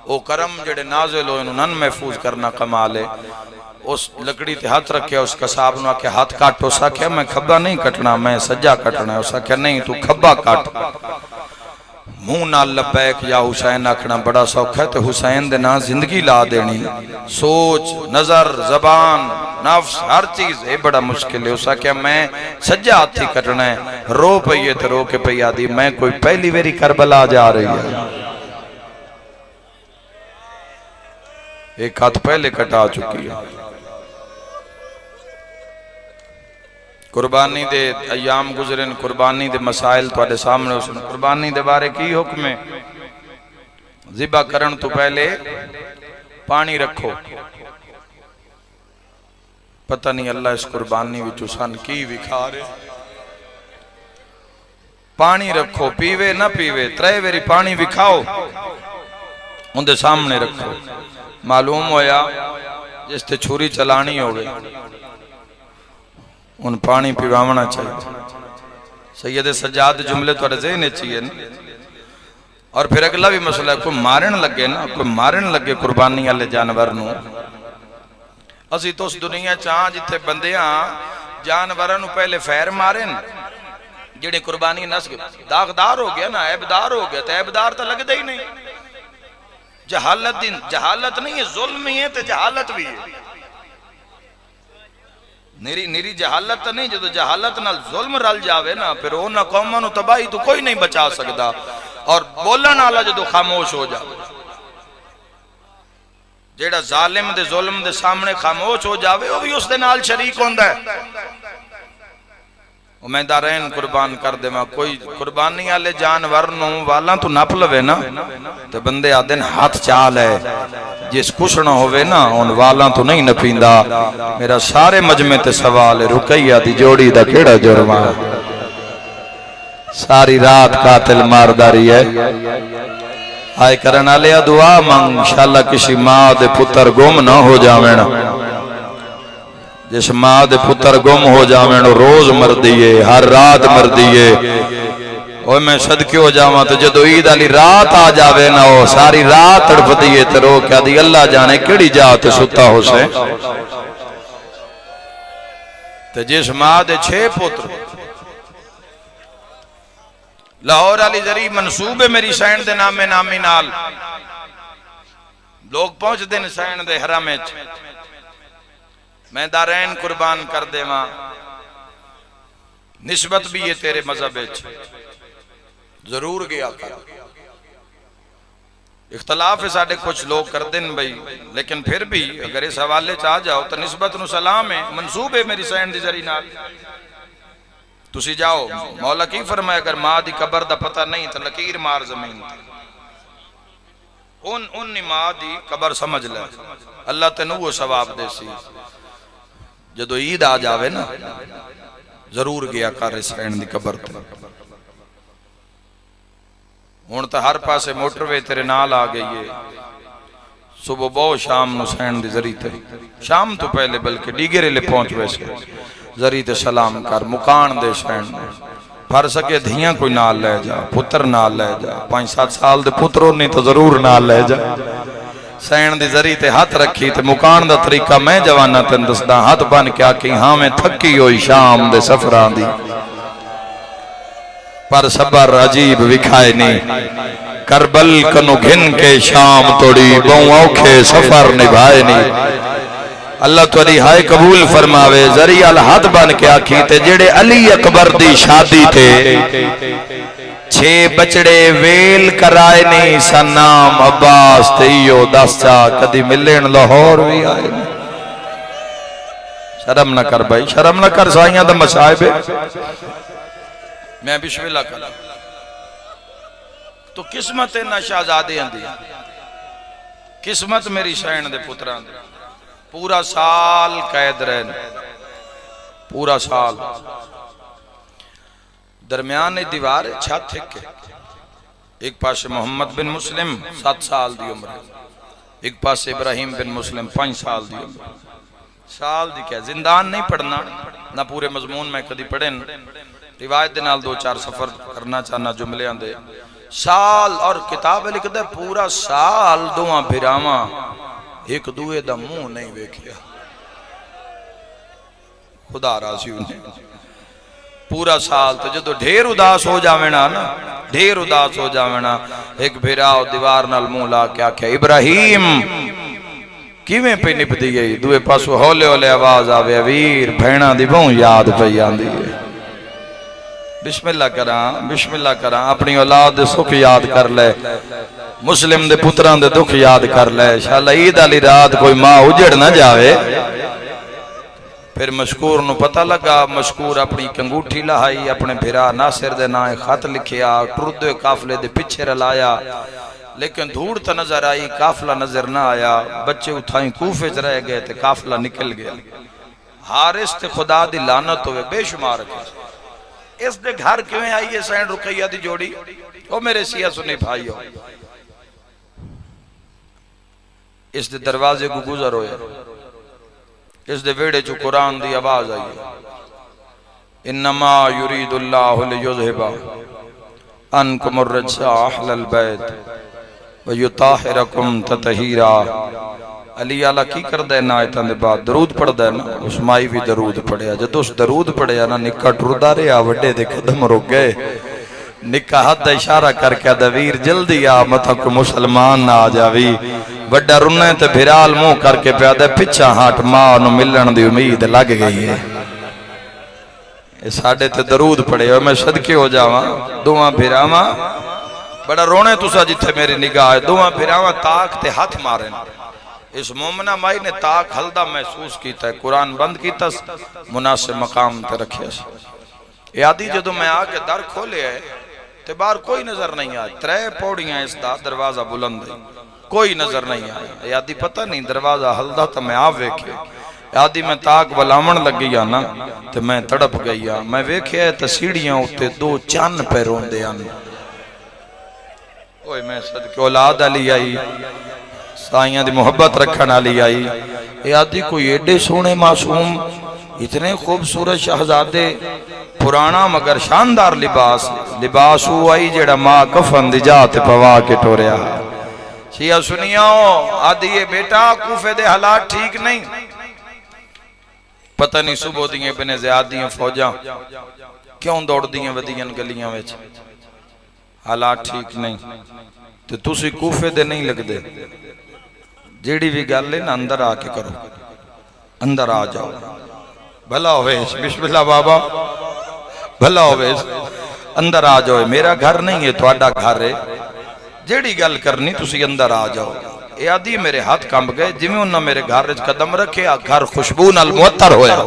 वो करम जेड़े नाज़िल होए नन महफूज करना कमाल है। उस लकड़ी ते हाथ रखे, उस कसाब नु आके हाथ काट। उस आख्या मैं खब्बा नहीं कटना, मैं सज्जा कटना है। उस आख्या नहीं तू खब्बा काट। मुंह नाल लबैक या हुसैन आखना बड़ा सौखा है, तो हुसैन दे नां जिंदगी ला देनी। सोच, नजर, जबान, नफ्स, हर चीज ये बड़ा मुश्किल है। उस आख्या मैं सज्जा हाथी कटना है। रो पईए तो रो के पई आदि मैं कोई पहली बारी करबला जा रही है, एक हाथ पहले कटा चुकी है। कुर्बानी दे अयाम गुजरे, कुर्बानी दे मसाइल तुहाडे सामने। उस कुर्बानी दे बारे की हुक्म है? ज़िबा करन तो पहले पानी रखो। पता नहीं अल्लाह इस कुर्बानी विच सन की विखा रहे। पानी रखो, पीवे ना पीवे, 3 बारी पानी विखाओ, उनके सामने रखो। मालूम होया जिस ते छुरी चलानी होवे उन पानी पिवावना चाहिए। सैयद सज्जाद जुमले तो ज़हन चाहिए ना। और फिर अगला भी मसला है, कोई मारन लगे ना, कोई मारन लगे कुर्बानी वाले जानवर नूं। असी तो उस दुनिया च हाँ जिथे बंदियां जानवरों नूं पहले फैर मारे जेड़े कुर्बानी नस दागदार हो गया ना, ऐबदार हो गया, तो ऐबदार तो लगता ही नहीं। जहालत नहीं है, जुल्म ही है, तो जहालत भी है। निरी जहालत तो नहीं, जो जहालत नाल जुल्म रल जावे ना, फिर उन्हां कौमां नूं तबाही तो कोई नहीं बचा सकता। और बोलण वाला जो खामोश हो जाए, जेड़ा जालिम दे जुल्म दे सामने खामोश हो जावे, वो भी उस दे नाल शरीक होंदा है। मैं दारैन कुर्बान कर देवा, कोई कुर्बानी वाले जानवर नूं वालां तो नप लवे ना, तो बंदे आदे हाथ चाल है, जिस कुछ ना होवे ना उन वालां तो नहीं नपींदा। मेरा सारे मजमे ते सवाल है, रुकैया दी जोड़ी दा केड़ा जुर्मा? सारी रात कातिल मारदारी है। आए करन वाले दुआ मंग, इंशाअल्लाह किसी मां दे पुत्र गुम ना हो जावें। जिस मां दे पुत्र गुम हो जावें, रोज मरदी है, हर रात मरदी है। और मैं सदके हो जावा तो जो ईद वाली रात आ जावे ना, वो सारी रात तड़फदी है, तो रो क्या दी अल्लाह जाने केड़ी जात सुता हो से। तो जिस मां दे 6 पुत्र, लाहौर वाली जरी मनसूब है मेरी सैन दे नामे नामी नाल, लोग पहुंचते हैं सैन दे हरम च, मैं दारैन कुर्बान कर देवा। निस्बत भी है तेरे मजहब जरूर गया कर। इख्तलाफ है साढ़े कुछ लोग कर दें भाई, लेकिन फिर भी अगर इस हवाले च आ जाओ तो निस्बत नूं सलाम है, मनसूब है मेरी सैन दी जरी नाल। तुसी जाओ, मौला की फरमाया, अगर मां दी कबर दा पता नहीं तो लकीर मार जमीन। उन मां दी कबर समझ ले, अल्लाह तेनू वो सवाब दे सी। जदों ईद आ जावे ना, जरूर गया कर इस सैन दी कबर ते। हुण तो हर पासे मोटरवे तेरे नाल आ गई है। सुबह बहुत शाम नूं सैन दी जरी ते, शाम तो पहले बल्कि डीगरे ले पहुंच वैसे जरी ते सलाम कर, मुकान दे सैन। फर सके धियां कोई नाल ले जा, पुत्र नाल ले जा, 5-7 साल दे पुत्रों नहीं तो जरूर नाल ले जा। सैन दी जरी ते हाथ रखी ते मुकान दा तरीका मैं जवाना तेन दसदा। हाथ बन के आखी, हाँ मैं थकी हुई शाम दे सफरां दी, पर सबर अजीब विखाए नहीं। करबल कनु घिन के शाम तोड़ी, बहु औखे सफर निभाए नहीं। अल्लाह तुहाडी हाय कबूल फरमावे। जरी अल हाथ बन के आखी, ते जेड़े अली अकबर दी शादी ते 6 बचड़े वेल कराए नहीं, सनाम अब्बास ते इयो दस चा कदी मिलन लाहौर भी आए। शर्म न कर भाई, शर्म न कर, साइयां दा मसाइब है। मैं बिस्मिल्लाह कर तो किस्मत ना शहजादे आंदी, किस्मत मेरी सैन दे पुत्रां दी। पूरा साल कैद रहन, पूरा साल। दरम्यान दीवार छत है, एक पास मोहम्मद बिन मुस्लिम 7 साल दी उम्र, एक पास इब्राहिम बिन मुस्लिम 5 साल दी उम्र। साल दी क्या जिंदान नहीं पढ़ना ना, पूरे मजमून में कदी पढ़े रिवायत दे नाल 2-4 सफर करना चाहना जुमले आंदे। साल और किताब लिखदा पूरा साल दोवां भिरावां एक दूए दा मुंह नहीं वेखिया। खुदा राजी उन्हें पूरा साल। तो जो ढेर उदास हो जावे ना, ढेर उदास हो जावे ना, एक भिरा दीवार नाल मुंह ला के आख्या, इब्राहिम किवें पे निभदी गई। दूए पासों हौले हौले आवाज आवे, वीर भैणा दी बहु याद पई आंदी है। बिस्मिल्लाह करा, बिस्मिल्लाह करा, अपनी औलाद दे सुख याद कर ले, मुस्लिम दे पुत्रां दे दुख याद कर ले। इंशाअल्लाह ईद वाली रात कोई मां उजड़ ना जावे। फिर मशकूर नूं पता लगा, मशकूर अपनी कंगूठी लहाई, अपने भिरा नासिर दे नाम खत लिखिया, टुरदे काफले दे पिछे रलाया, लेकिन धूड़ तो नजर आई, काफला नजर ना आया। बच्चे उठाई कूफे च रह गए, ते काफला निकल गया। हारिस ते खुदा दी लानत होवे बेशुमार के। इस दे घर किवें आई है सैन रुकैया दी जोड़ी? ओ मेरे सिया सुनी भाईओ, इस दे दरवाजे को गुजर होया, इस दे वेड़े चो कुरान दी आवाज आई, इन्नमा युरीदुल्लाहु लियुज़हिबा अन्कुमुर रज्सा अहलल बैत व युताहिरकुम ततहीरा। अली आला की करदा है ना आयतां दे बाद दरूद पढ़दा है ना, उस माई भी दरूद पढ़िया। जदों उस दरूद पढ़िया ना निक्का टुरदा रहा, वड्डे दे कदम रुक गए। निक्का हाथ दा इशारा करके आदा वीर जल्दी आ, मता को मुसलमान ना आ जावी। वड्डा रुन्ने ते भिराल मुंह करके प्यादा पिछा हट, मां नूं मिलण दी उम्मीद लग गई है। ये साडे ते दरूद पढ़े हो, मैं सदके हो जावां। दोवां भिरावां बड़ा रोने तुसा जिथे मेरी निगाह है। दोवां भिरावां ताक ते हाथ मारे। इस मोमना माई ने ताक हलदा महसूस किया, कुरान बंद किया, मुनासिब मकाम ते रखिया। यादी जदों मैं आके दर खोले है ते बाहर कोई नजर नहीं आया। 3 पौड़ियां इसदा दरवाजा बुलंद है, कोई नजर नहीं आया। यादी पता नहीं दरवाजा हलदा तो मैं आप वेखे। यादी मैं ताक बलावण लगी आ ना ते मैं तड़प गई आ। मैं वेख्या ते सीढ़ियां उत्ते 2 चन्न पे रोंदे हन। ओए मैं सदके औलाद अली आई, साइयां दी मोहब्बत रखण वाली आई। यादी कोई एडे सोहने मासूम, इतने खूबसूरत शहजादे, पुराना मगर शानदार लिबास। लिबास वो आई जेड़ा मां कफन दी जात पवा के टोरिया। शिया सुनियाओ, आदि ये बेटा कूफे दे हालात ठीक नहीं। पता नहीं सुबह दियां बिने ज़ियाद दियां फौजां क्यों दौड़दियां वदियां गलियां विच, हालात ठीक नहीं। ते तुसी कूफे दे नहीं लगदे। जेड़ी भी गल है ना अंदर आके करो, अंदर आ जाओ। भला होवे, बिस्मिल्लाह बाबा, भला होवे, अंदर आ जाओ। मेरा घर नहीं है, तुहाडा घर है। जेड़ी गल करनी तुसी अंदर आ जाओ। ये आदि मेरे हाथ कंब गए जिवें उन्होंने मेरे घर कदम रखे, घर खुशबू नाल मुअत्तर होया।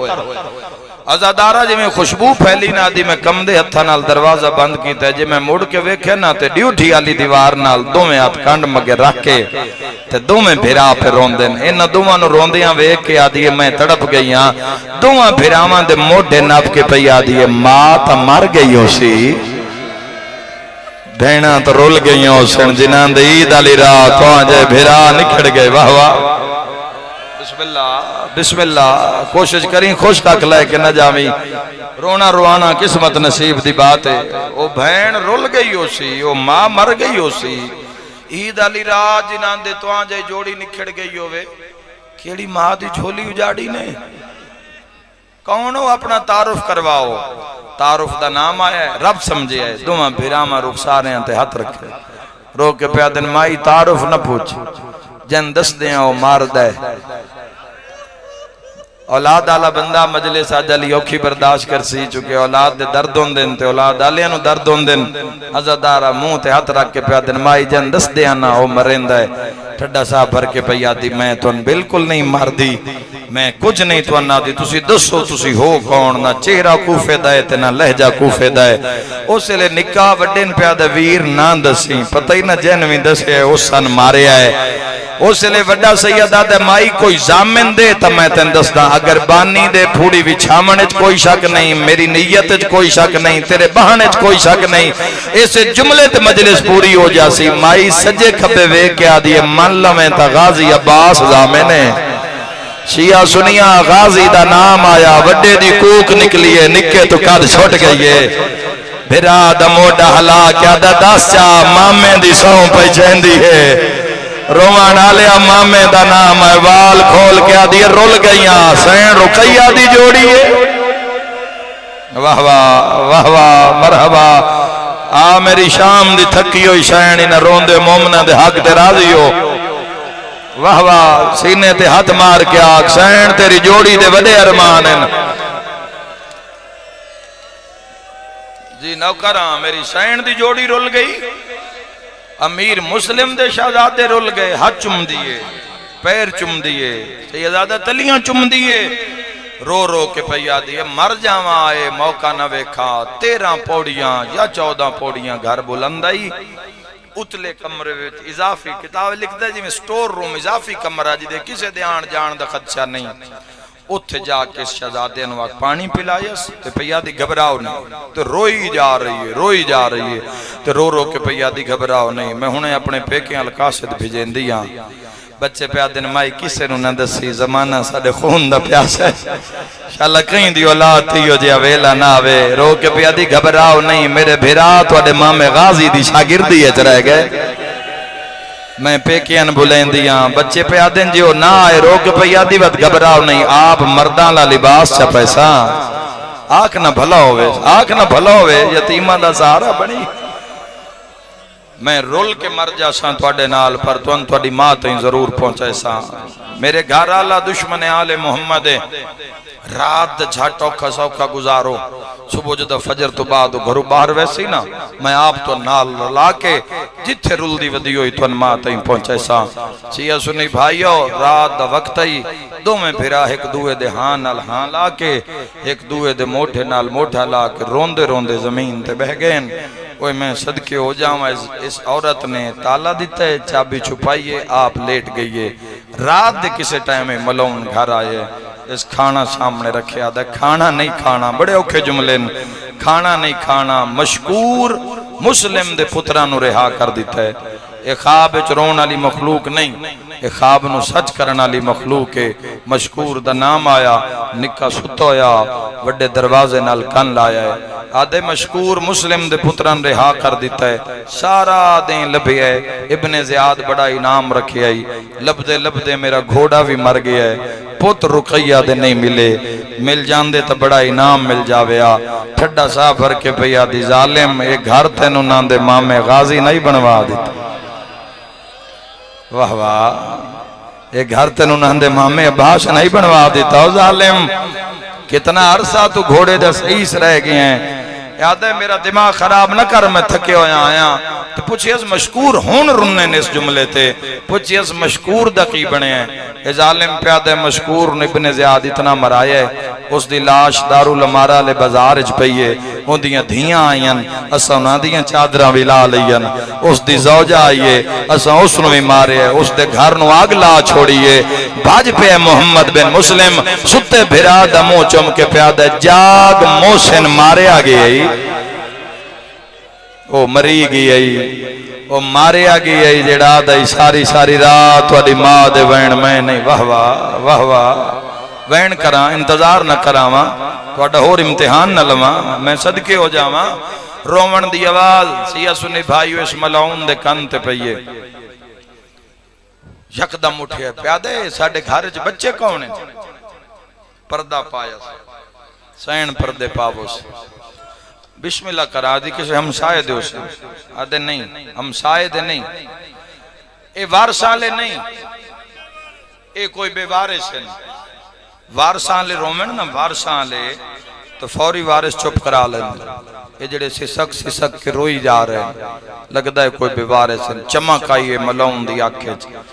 आजादारा जिवें खुशबू फैली ना, आदि मैं कंबदे हत्थां नाल दरवाजा बंद किया। जे मैं मुड़ के वेख्या ना ते ड्यूटी वाली दीवार नाल दोवें हाथ कंड मगे रख के ते दोवें भिरा पे रोंदे ने। इन्हां दोवां नूं रोंदियां वेख के आदि मैं तड़प गई हां। दोवां भिरावां दे मोढे नप के पई आदि मां तां मर गई हो सी, भेणा तो रुल गई हो सन। जिन्हां दे ईद वाली रात तुहाडे भिरा निखड़ गए। वाह वाह, बिस्मिल्लाह बिस्मिल्लाह। कोशिश करी खुश तक लेके न जावी। रोना रुआना किस्मत नसीब दी बात है। वो भैन रुल गई हो सी, वो मां मर गई हो सी। ईद वाली रात जिन्हां दे तुहाडे जोड़ी निखड़ गई होवे, केड़ी मां दी झोली उजाड़ी ने। कौन हो, अपना तारुफ करवाओ। तारुफ दा नाम आया है, रब समझे है। दोवां भिरावां रुखसारे ते हथ रखे, रो के पिया दिन माई तारुफ न पूछ, जन दस दे ओ मारद है। औलाद आला बंदा मजलिस अज अली औखी बर्दाश्त कर सी चुके। औलाद दे दर्द होंदे ते औलाद आलियां नूं दर्द होंदे। अज़ादारा मुंह ते हथ रख के पिया दिन माई जन दस दे ना ओ मरेंदा है। ठड्डा साह भर के पई आदी मैं तुहानू बिल्कुल नहीं मारदी, मैं कुछ नहीं तुहानू आदी। तुसी दसो तुसी हो कौन। ना चेहरा कूफे दा है ते ना लहजा कूफे दा है। उस वेले निक्का वड्डे ने पिया दा वीर ना दसी, पता ही ना जैन भी दसे उस सन मारिया है। उस वेले वड्डा सैयद आदा माई कोई जामिन दे तो मैं तेन दसदा, अगर बानी दे फूड़ी विछावण कोई शक नहीं, मेरी नीयत कोई शक नहीं, तेरे बहाने कोई शक नहीं। इस जुमले ते मजलिस पूरी हो जासी। माई सजे खब्बे वेख के आदी मन लवें ता गाजी अब्बास जामिन है। शिया सुनिया गाजी दा नाम आया, वड्डे दी कूक निकली है, निक्के तो कद छुट गई है। भिरा दा मोढा हला के आदा दस चा मामे दी सौं पई चैंदी है। रोवन आलिया मामे दा नाम है। वाल खोल के आदि रुल गईया सैन रुकैया दी जोड़ी है। वाह वाह वाह वाह मरहबा। आ मेरी शाम दी थकी हुई सैन इन रोंदे मोमना दे हक ते राजी हो। वाह वाह, सीने ते हाथ मार के आख सैन तेरी जोड़ी दे वडे अरमान हैं जी। नौकरा मेरी सैन दी जोड़ी रुल गई। अमीर मुस्लिम दे शहजादे रुल गए। हाथ चुम दिए, पैर चुम दिए, शहजादा तलियां चुम दिए। रो रो के पैया दिए मर जावा आए मौका न वेखा। 13 पौड़ियां या 14 पौड़ियां घर बुलंद आई। उतले कमरे में इजाफी किताब लिखता है जिवें स्टोर रूम इजाफी कमरा जिदे किसी दे आण जाण दा खदशा नहीं। उत्थे जाके शहजादे नूं पानी पिलायस ते पैया दी घबराओ नहीं। तो रोई जा रही है, रोई जा रही है। तो रो रो के पैया दी घबराओ नहीं। मैं हुणे अपने पेके अलकाशिद भेजेंदी हां। बच्चे प्या दिन माई किसे नूं ना दसी, जमाना साडे खून दा प्यासा है। शाला कहीं दी औलाद थी हो जिहा वेला ना आवे। रो के पिया दी घबराओ नहीं, मेरे भिरा तुहाडे मामे गाजी दी शागिर्दी च रह गए। मैं पेकियन बुलेंदियां बच्चे पे आदन जो ना आए रोक पे आदि वत घबराओ नहीं आप मर्दां ला लिबास चा पैसा आख ना भला होवे आख ना भला होवे यतीमा दा सहारा बनी मैं रोल के मर जासा तुहाडे नाल पर तुहानू तुहाडी मां तई जरूर पहुंचे सा मेरे घर आला दुश्मन आले मोहम्मद रात झट औखा सौखा गुजारो सुबह जद फजर तो बाद घरों बाहर वैसे ना मैं आप तो नाल ला के जिथे रुलदी वदी होई तुन मां तई पहुंचे सा सिया सुनी भाईओ रात दा वक्त ही दोवें फिरा एक दूए दे हां नाल हां ला के एक दूए दे मोढे नाल मोढा ला के रोंदे रोंदे जमीन ते बह गए ओए मैं सदके हो जाऊं इस औरत ने ताला दिता है चाबी छुपाई है आप लेट गई है रात दे किसे टाइम में मलौन घर आए इस खाना सामने रखे आदा खाना नहीं खाना बड़े औखे जुमले खाना नहीं खाना मशकूर मुस्लिम दे पुत्रा नु रिहा कर दिता है ये ख्वाब विच रोण वाली मखलूक नहीं ये ख्वाब नु सच करने वाली मखलूक है मशकूर दा नाम आया निक्का सुता होया वड्डे दरवाजे नाल कन लाया है आदे मशकूर मुस्लिम दे पुत्रा ने रिहा कर दिता है सारा दिन लभ्या है इब्ने ज़ियाद बड़ा इनाम रखे आई लभदे लभदे मेरा घोड़ा भी मर गया है पुत रुकैया दे नहीं मिले मिल जांदे तो बड़ा इनाम मिल जावेया ठड्डा साह भर के भैया दी जालिम ये घर तेनू ना दे मामे गाजी नहीं बनवा दिता वाह वाह ये घर तेनू ना दे मामे अब्बास नहीं बनवा दिता जालिम कितना अरसा तू घोड़े दे सही रह गए हैं याद है मेरा दिमाग खराब न कर मैं थके होया आया तो पूछियस मशकूर हुन रुन्ने ने इस जुमले ते पूछियस मशकूर दा की बने है जालिम प्यादे मशकूर ने इब्ने ज़ियाद इतना मराया है उस दी लाश दारुल अमारा ले बाजार च पई है ओंदियां धीयां आईयन असां उन्हां दियां चादरां भी ला लईयन उस दी ज़ौजा आई है असां उस नु भी मारे उस दे घर नु आग ला छोड़ी है भज पे मोहम्मद बिन मुस्लिम सुते भिरा दा मुंह चुम के प्यादे जाग मोहसिन मारिया गया ओ मरी गई ओ मारिया गई जेड़ा दई सारी सारी रात तुहाडी मां दे वैण मैं नहीं वाह वाह वाह वाह वैण करा इंतजार न करावा तुहाडा होर इम्तिहान न लवा मैं सदके हो जावा रोवण दी आवाज सिया सुनी भाईओ इस मलाउन दे कन ते पईए यकदम उठे प्यादे साडे घर च बच्चे कौन है पर्दा पाया सैन पर्दे पावोस बिस्मिल्लाह करा दी किसे हमसाए दे उसे आदे नहीं हमसाए दे नहीं ए वारसा ले नहीं ए कोई बेवारिस है वारसा ले रोमन ना वारसा ले तो फौरी वारिस चुप करा लेंदे ये जेड़े सिसक के रोई जा रहे हैं लगदा है कोई बेवारिस है चमक आई है मलाउन दी आंखें च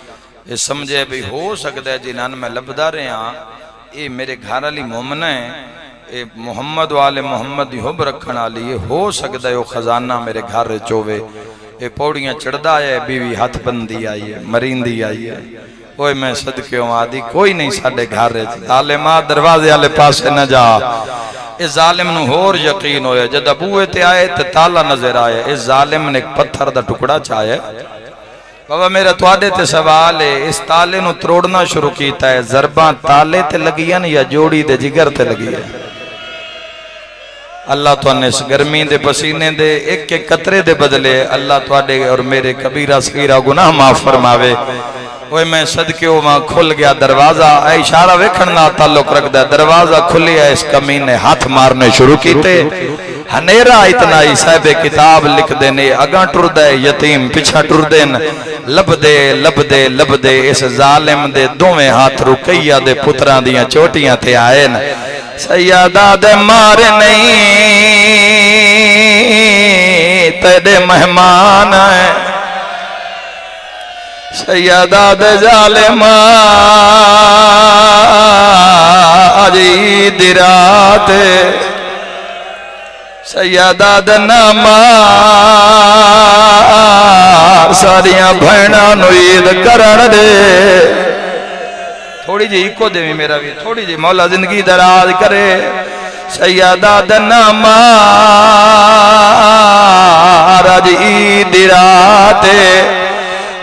ये समझे भी हो सकदा है जिन्हां मैं लभदा रहा ये मेरे घर वाली मोमना है ए मोहम्मद वाले मोहम्मद दी हुब रखण वाली है हो सकदा है वो खजाना मेरे घर च होवे ये पौड़ियां चढ़दा है बीवी हाथ बंदी आई है मरींदी आई है ओए मैं सदके आदि कोई नहीं साडे घर च जालिमा दरवाजे वाले पासे न जा इस जालिम नु होर यकीन होया जद बूहे ते आए ते ताला नजर आया इस जालिम ने एक पत्थर दा टुकड़ा चाया बाबा मेरा तुहाडे ते सवाल है इस ताले नु तरोड़ना शुरू कीता है जरबा ताले ते लगियां या जोड़ी दे जिगर ते लगी है अल्लाह तुहाने इस गर्मी दे पसीने दे एक एक कतरे दे बदले अल्लाह तुहाडे और मेरे कबीरा सगीरा गुनाह माफ फरमावे ओए मैं सदके वहां खुल गया दरवाजा ए इशारा वेखण नाल ताल्लुक रखदा दरवाजा खुलिया इस कमीने हाथ मारने शुरू कीते हनेरा इतना ही साहिब किताब लिखदे ने अगा टुरदा है यतीम पिछा टुरदे न लभदे लभदे लभदे इस जालिम दे दोवें हाथ रुकैया दे पुत्रां दियां चोटियां ते आए न सैयदा दे मार नहीं तेरे मेहमान है सैयदा दे जालिमा अजी दी रात सैयदा दे नामा सारिया भैणा नु ईद करन दे थोड़ी जी इको देवी मेरा भी थोड़ी जी मौला जिंदगी दराज करे सैयदा दे नामा अजी दी रात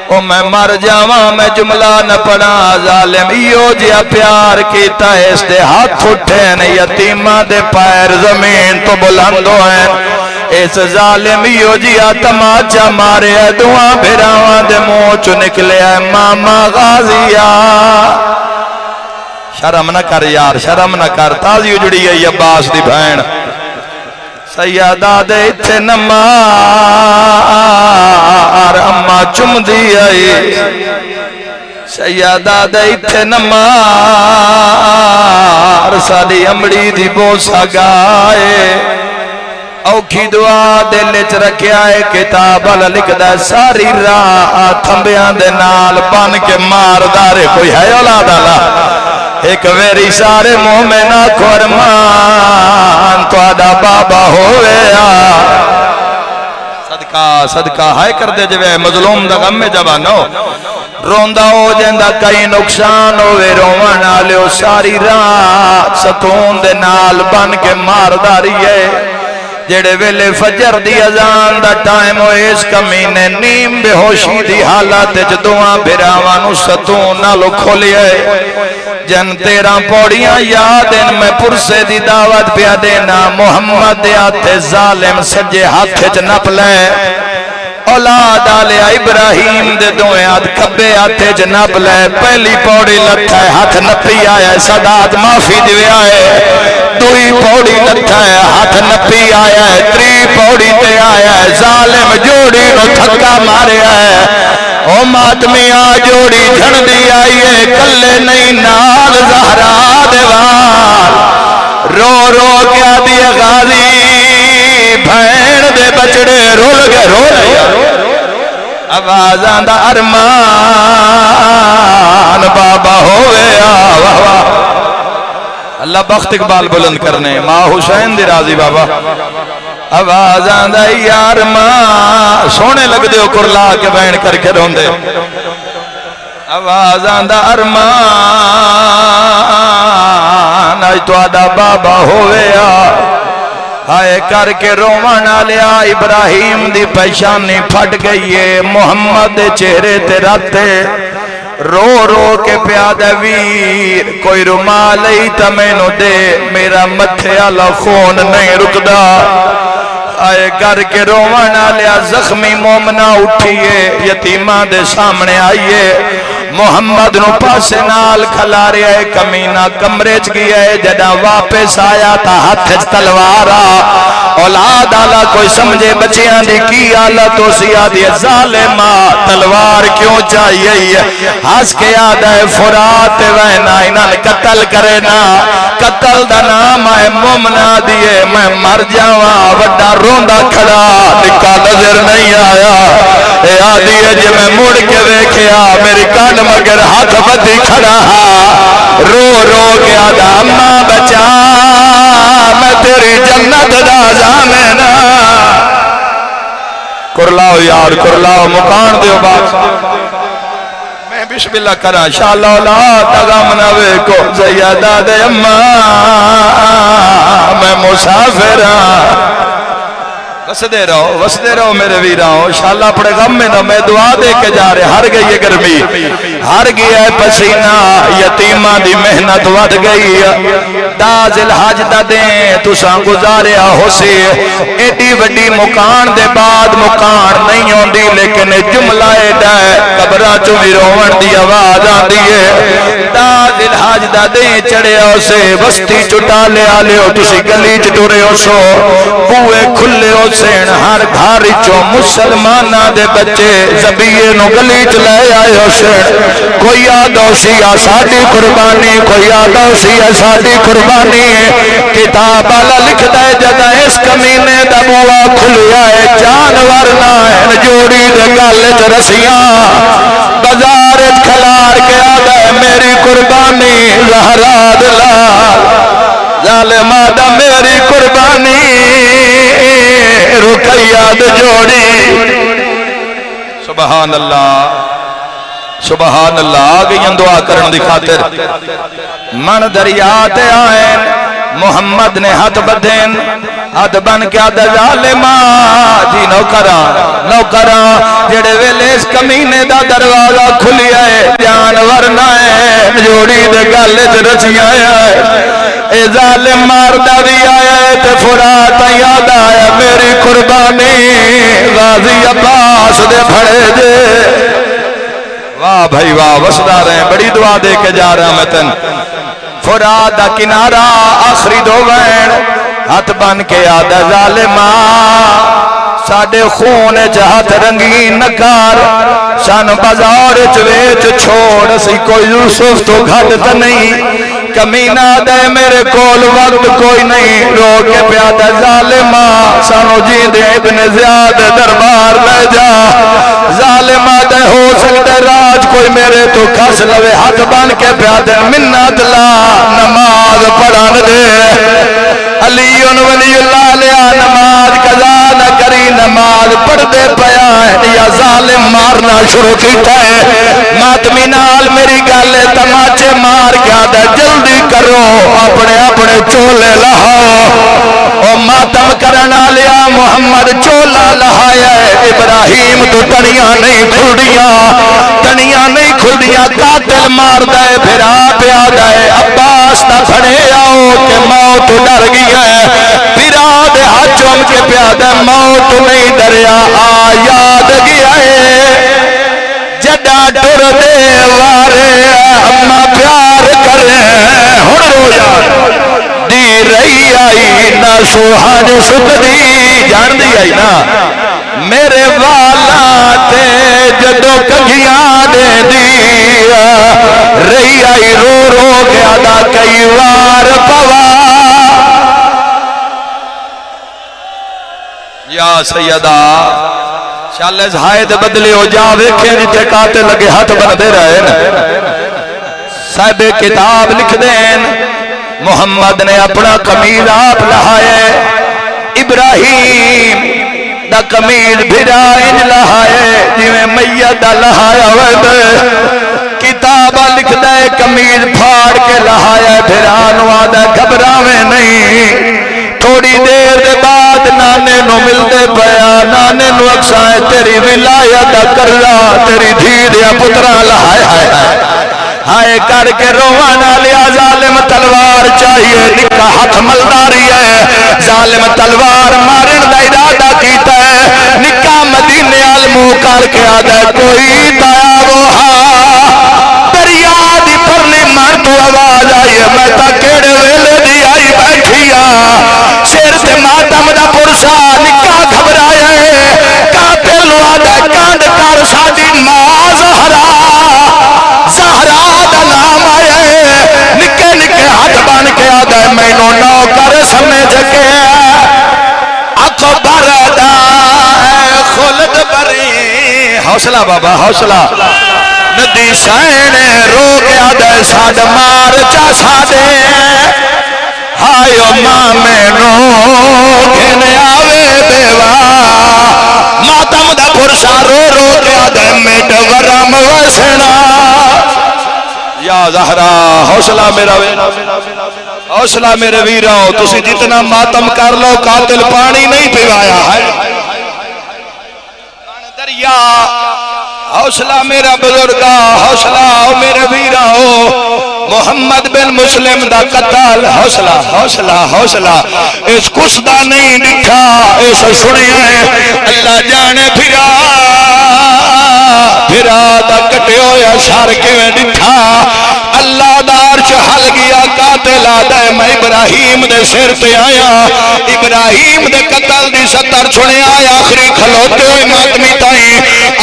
ओ मैं मर जावा मैं जुमला न पढ़ा जालिम इयो जिया प्यार कीता इस दे हाथ उठे ने यतीमा दे पैर जमीन तो बुलंद होए इस जालिम यो जिया तमाचा मारे दुआ भिरावां दे मुंह चो निकले मामा गाजिया। शर्म न कर यार, शर्म न कर। ताजी उजड़ी है अब्बास दी भैन सैयदा दे इत्थे नमार अम्मा चुमदी आई। सैयदा दे इत्थे नमार साडी अमड़ी दी बोसा गाए। औखी दुआ दिल च रखिया है किताब वाला लिखदा सारी राह थंबियां दे नाल बन के मारदा रे। कोई है औलाद वाला एक वेरी सारे मोमिना कुरबान तुहाडा बाबा होवे। सदका सदका हाय कर दे जिवे मजलूम दा गम में जवानो रोंदा हो जांदा कई नुकसान होवे रोवण वाले सारी रात सतून दे नाल बन के मारदा रहिए। जेड़े वेले फजर दी अजान दा टाइम हो इस कमीने नीम बेहोशी दी हालत च दुआ भिरावां नू सतून नालों खोलिए। जन 13 पौड़ियां याद इन मैं पुरसे दी दावत पिया देना। मुहम्मद दे हाथे जालिम सज्जे हाथ च नप ले। औलाद आले इब्राहिम दे दोए हाथ खब्बे हाथे च नप ले। पहली पौड़ी लथा है हाथ नपी आया सदात माफी दिव्या है। दुई पौड़ी लथा है हाथ नपी आया है। त्री पौड़ी ते आया है जालिम जोड़ी नो थक्का मारिया है। ओ मातमिया जोड़ी झड़दी आई है कल्ले नहीं नाल ज़हरा देवाल। रो रो क्या दिए गाजी भैन दे बचड़े रुल गए रो आवाज आंदा अरमान बाबा होवे। अल्लाह बख्त इकबाल बुलंद करने माँ हुसैन दी राजी बाबा। आवाज आंदा यार मां सोने लगदे हो कुरला के बैन करके रोंदे। आवाज आंदा अरमान अज तुहाडा बाबा होवे। हाय करके रोवण आलिया इब्राहिम दी परेशानी फट गई है। मुहम्मद दे चेहरे ते राते रो रो के प्यादा वीर कोई रुमाल ही तो मैनू दे मेरा मथे आला खून नहीं रुकदा। आए करके रोवण आलिया जख्मी मोमना उठिए यतीमा दे सामने आइए। मुहम्मद नु पासे नाल खलारिया कमीना कमरे च गया है। जदा वापस आया ता हाथ च तलवार औलाद आला कोई समझे बच्चियां दी की हालत हो सी आदि जालिमा तलवार क्यों चाहिए। हंस के याद है फुरात वहना इन्हां कत्ल करे ना। कत्ल दा नाम है मोमना दिए मैं मर जावा वड्डा रोंदा खड़ा निका नजर नहीं आया। ए आदि जे मैं मुड़ के वेख्या मेरी कान मगर हाथ बधी खड़ा रो रो के आदा अम्मा बचा मैं तेरी जन्नत दा जामेना। कुरलाओ यार कुरलाओ मुकान दियो बात मैं बिस्मिल्लाह करा शाला तगम न वेखो सैयदा दे अम्मा मैं मुसाफिर वसदे रहो मेरे वीराओ। शाला अपने गम में ना मैं दुआ दे के जा रहे। हर गई है गर्मी हर गया है पसीना यतीमा दी मेहनत वध गई। दाजिल हज दा दे तुसा गुजारिया हो सी एडी वड्डी मुकान दे बाद मुकान नहीं आती लेकिन जुमला एडा है कबरा चो भी रोवण दी आवाज आती है। दाजिल हज दा दे चढ़िया से बस्ती चुटा लिया लियो तुसी गली च टुरे हो सो बूए खुले हो सेन हर घर चो मुसलमाना दे बच्चे जबीए नु गली च ले आए हो सेन। कोई आदोसी आ साडी कुर्बानी कोई आदोसी आ साडी कुर्बानी। किताब वाला लिखदा है जदा इस कमीने दा बुआ खुलिया है जानवर ना है जोड़ी दे गल च रसियां बाजार च खलार के आदा है मेरी कुर्बानी ज़हरा दलाल जालिमा दा मेरी कुर्बानी रुकैया दे जोड़ी। सुभान अल्लाह सुभान अल्लाह। आ गई दुआ करने की खातिर मन दरिया ते आए मुहम्मद ने हाथ बधेन हाथ बन के आदा जालिमा जी नौकरा नौकरा जेड़े वेले इस कमीने दा दरवाजा खुलिया है जानवर ना है जोड़ी दे गल च रचिया है। ए जालिम मारदा भी आया ते फुरात याद आया मेरी कुर्बानी गाजी अब्बास दे फड़े जे। वाह भाई वाह, वसदा रहे, बड़ी दुआ दे के जा रहा मैं तेन। फुरात दा किनारा आखिरी दो वैन हाथ बन के आदा जालिमा साडे खून च हाथ रंगीन नकार सन बाजार च वेच छोड़ सी कोई यूसुफ तो घट तो नहीं कमीना दे मेरे कोल वक्त कोई नहीं रो के प्यादा जालिमा सानू जी दे इब्ने ज़ियाद दरबार ले जा जालिमा दे हो सकता राज कोई मेरे तो खस लवे हाथ बन के प्यादे मिन्नत ला नमाज पढ़न दे अली वलीउल्लाह लिया नमाज कजा न करी नमाज पढ़ते पया या जालिम मारना शुरू किया है मातमी नाल मेरी गल तमाचे मार गया जल्दी करो अपने अपने चोले लहाओ ओ मातम करना लिया मुहम्मद चोला लहाया इब्राहिम तो तनिया नहीं खुलदियां कातिल मार दे फिरा प्या दे अब्बास ना खड़े आओ के मौत डर गई है फिरा दे हाथ चूम के प्या दे मौत नहीं डरिया आ याद गया है जड़ा टुर दे वारे अम्मा प्यार करे हुण रोया दी रही आई ना सुहान सुखदी जान दी आई ना मेरे वाला ते जदों कगियां दे दी रही आई रो रो गया दा कई वार पवा या सैयदा शाले हाय ते बदले हो जा वेखे जिथे काते लगे हाथ बनते रहे साहिब किताब लिख देन मुहम्मद ने अपना कमीज आप लहाए इब्राहिम दा कमीज भिरा इंज लहाए जिवें मैयत दा लहाया होवे किताब लिख दे कमीज फाड़ के लहाया भिरा नु आदा घबरावे नहीं थोड़ी देर के बाद नाने नु मिलते पया नाने नु अक्साए तेरी विलायत दा करला तेरी धी दे पुत्रा लहाया हाय करके रोवा ना लिया जालिम तलवार चाहिए निका हाथ मलदारी है जालिम तलवार मारन दा इरादा कीता है निका मदीने आल मुंह करके आदा कोई दया वो दरिया दी परली मार तो आवाज आई मैं ता केड़े वेले दी आई बैठिया सिर ते मातम दा पुरसा निका घबराया कातिल आदा कांड कर साडी मां ज़हरा दा नाम आया निके निके हाथ बन के आदा मैनू नौकर समझ के अकबर दा खुलद बरी हौसला बाबा हौसला नदी सैन रो के आदा साड मार चा साडे हाय मां मैनू घिन आवे बेवा मातम दा पुरसा रो रो के आदा मिट वरम वसना या ज़हरा हौसला मेरा हौसला मेरे वीरों तुसी जितना मातम कर लो कातिल पानी नहीं पिवाया है दरिया हौसला मेरा बुजुर्गा हौसला मेरे वीरों मोहम्मद बिन मुस्लिम दा कत्ल हौसला हौसला हौसला इस कुसदा नहीं दिखा इस सुनिया है अल्लाह जाने फिरा दा कटे होया शर किवें दिखा अल्लाह दा अर्श हल गया कातिल आदा मैं इब्राहिम दे सिर ते आया इब्राहिम दे कत्ल दी सत्तर सुनिया आखिरी खलोते हुए मातमी ताई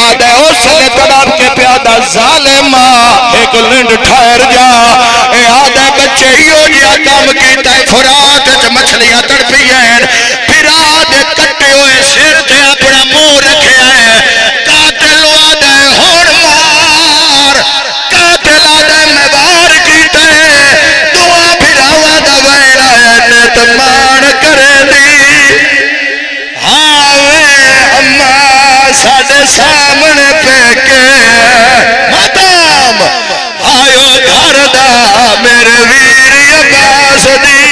आदा उसले तड़प के प्यादा जालिमा एक लिंड ठहर जा ए आदा बच्चे इहो जिहा काम कीता फुरात च मछलियां तड़पी हैं फिरा दे कटे हुए सिर ते अपना मुंह रखिया है कातिल आदा हुण मार कातिल आदा मैं वार कीता दुआ फिरावा दा वैला नित मान करे दी हाँ वे अम्मा साडे सामने पेके मातम आयो घर दा मेरे वीर अब्बास दी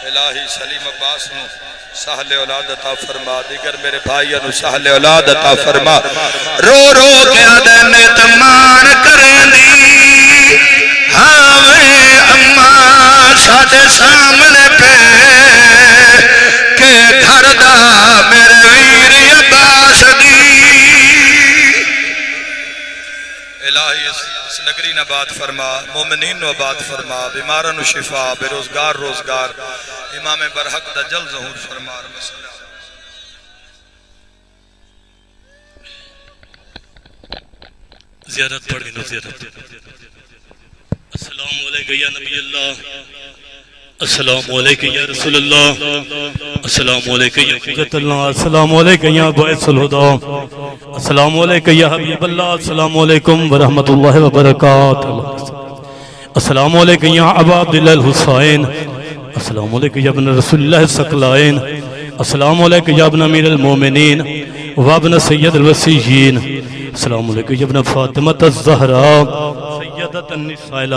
इलाही सलीम अब्बास नु सहले औलाद अता फरमा दिगर मेरे भाइयों नु सहले औलाद अता फरमा रो रो के आदे नित मान करेंदी हावे अम्मा साडे सामने पे के घर दा मेरे वीर अब्बास दी। इलाही इस नगरी न आबाद फरमा, मोमिनीन नु आबाद फरमा, बीमारां नु शिफा, बेरोजगार रोजगार, इमाम बरहक दा जल ज़हूर फरमा। ज़ियारत पढ़ गिनो ज़ियारत। अस्सलामु अलैका या नबी अल्लाह, अस्सलामु अलैका या रसूल अल्लाह, अस्सलामु अलैका या हुज्जत अल्लाह, अस्सलामु अलैका या बाइसुल हुदा, अस्सलामु अलैका या हबीब अल्लाह, अस्सलामु अलैकुम व रहमतुल्लाहि व बरकातुहू, अस्सलामु अलैका या अबा अब्दुल्लाह हुसैन, अस्सलामु अलैका या इब्न रसूलुल्लाह सकलाइन, अस्सलामु अलैका या इब्न अमीरुल मोमिनीन व इब्न सय्यदुल वसीय्यीन, अस्सलामु अलैका या इब्न फातिमा अज़-ज़हरा सय्यदतुन निसाइल।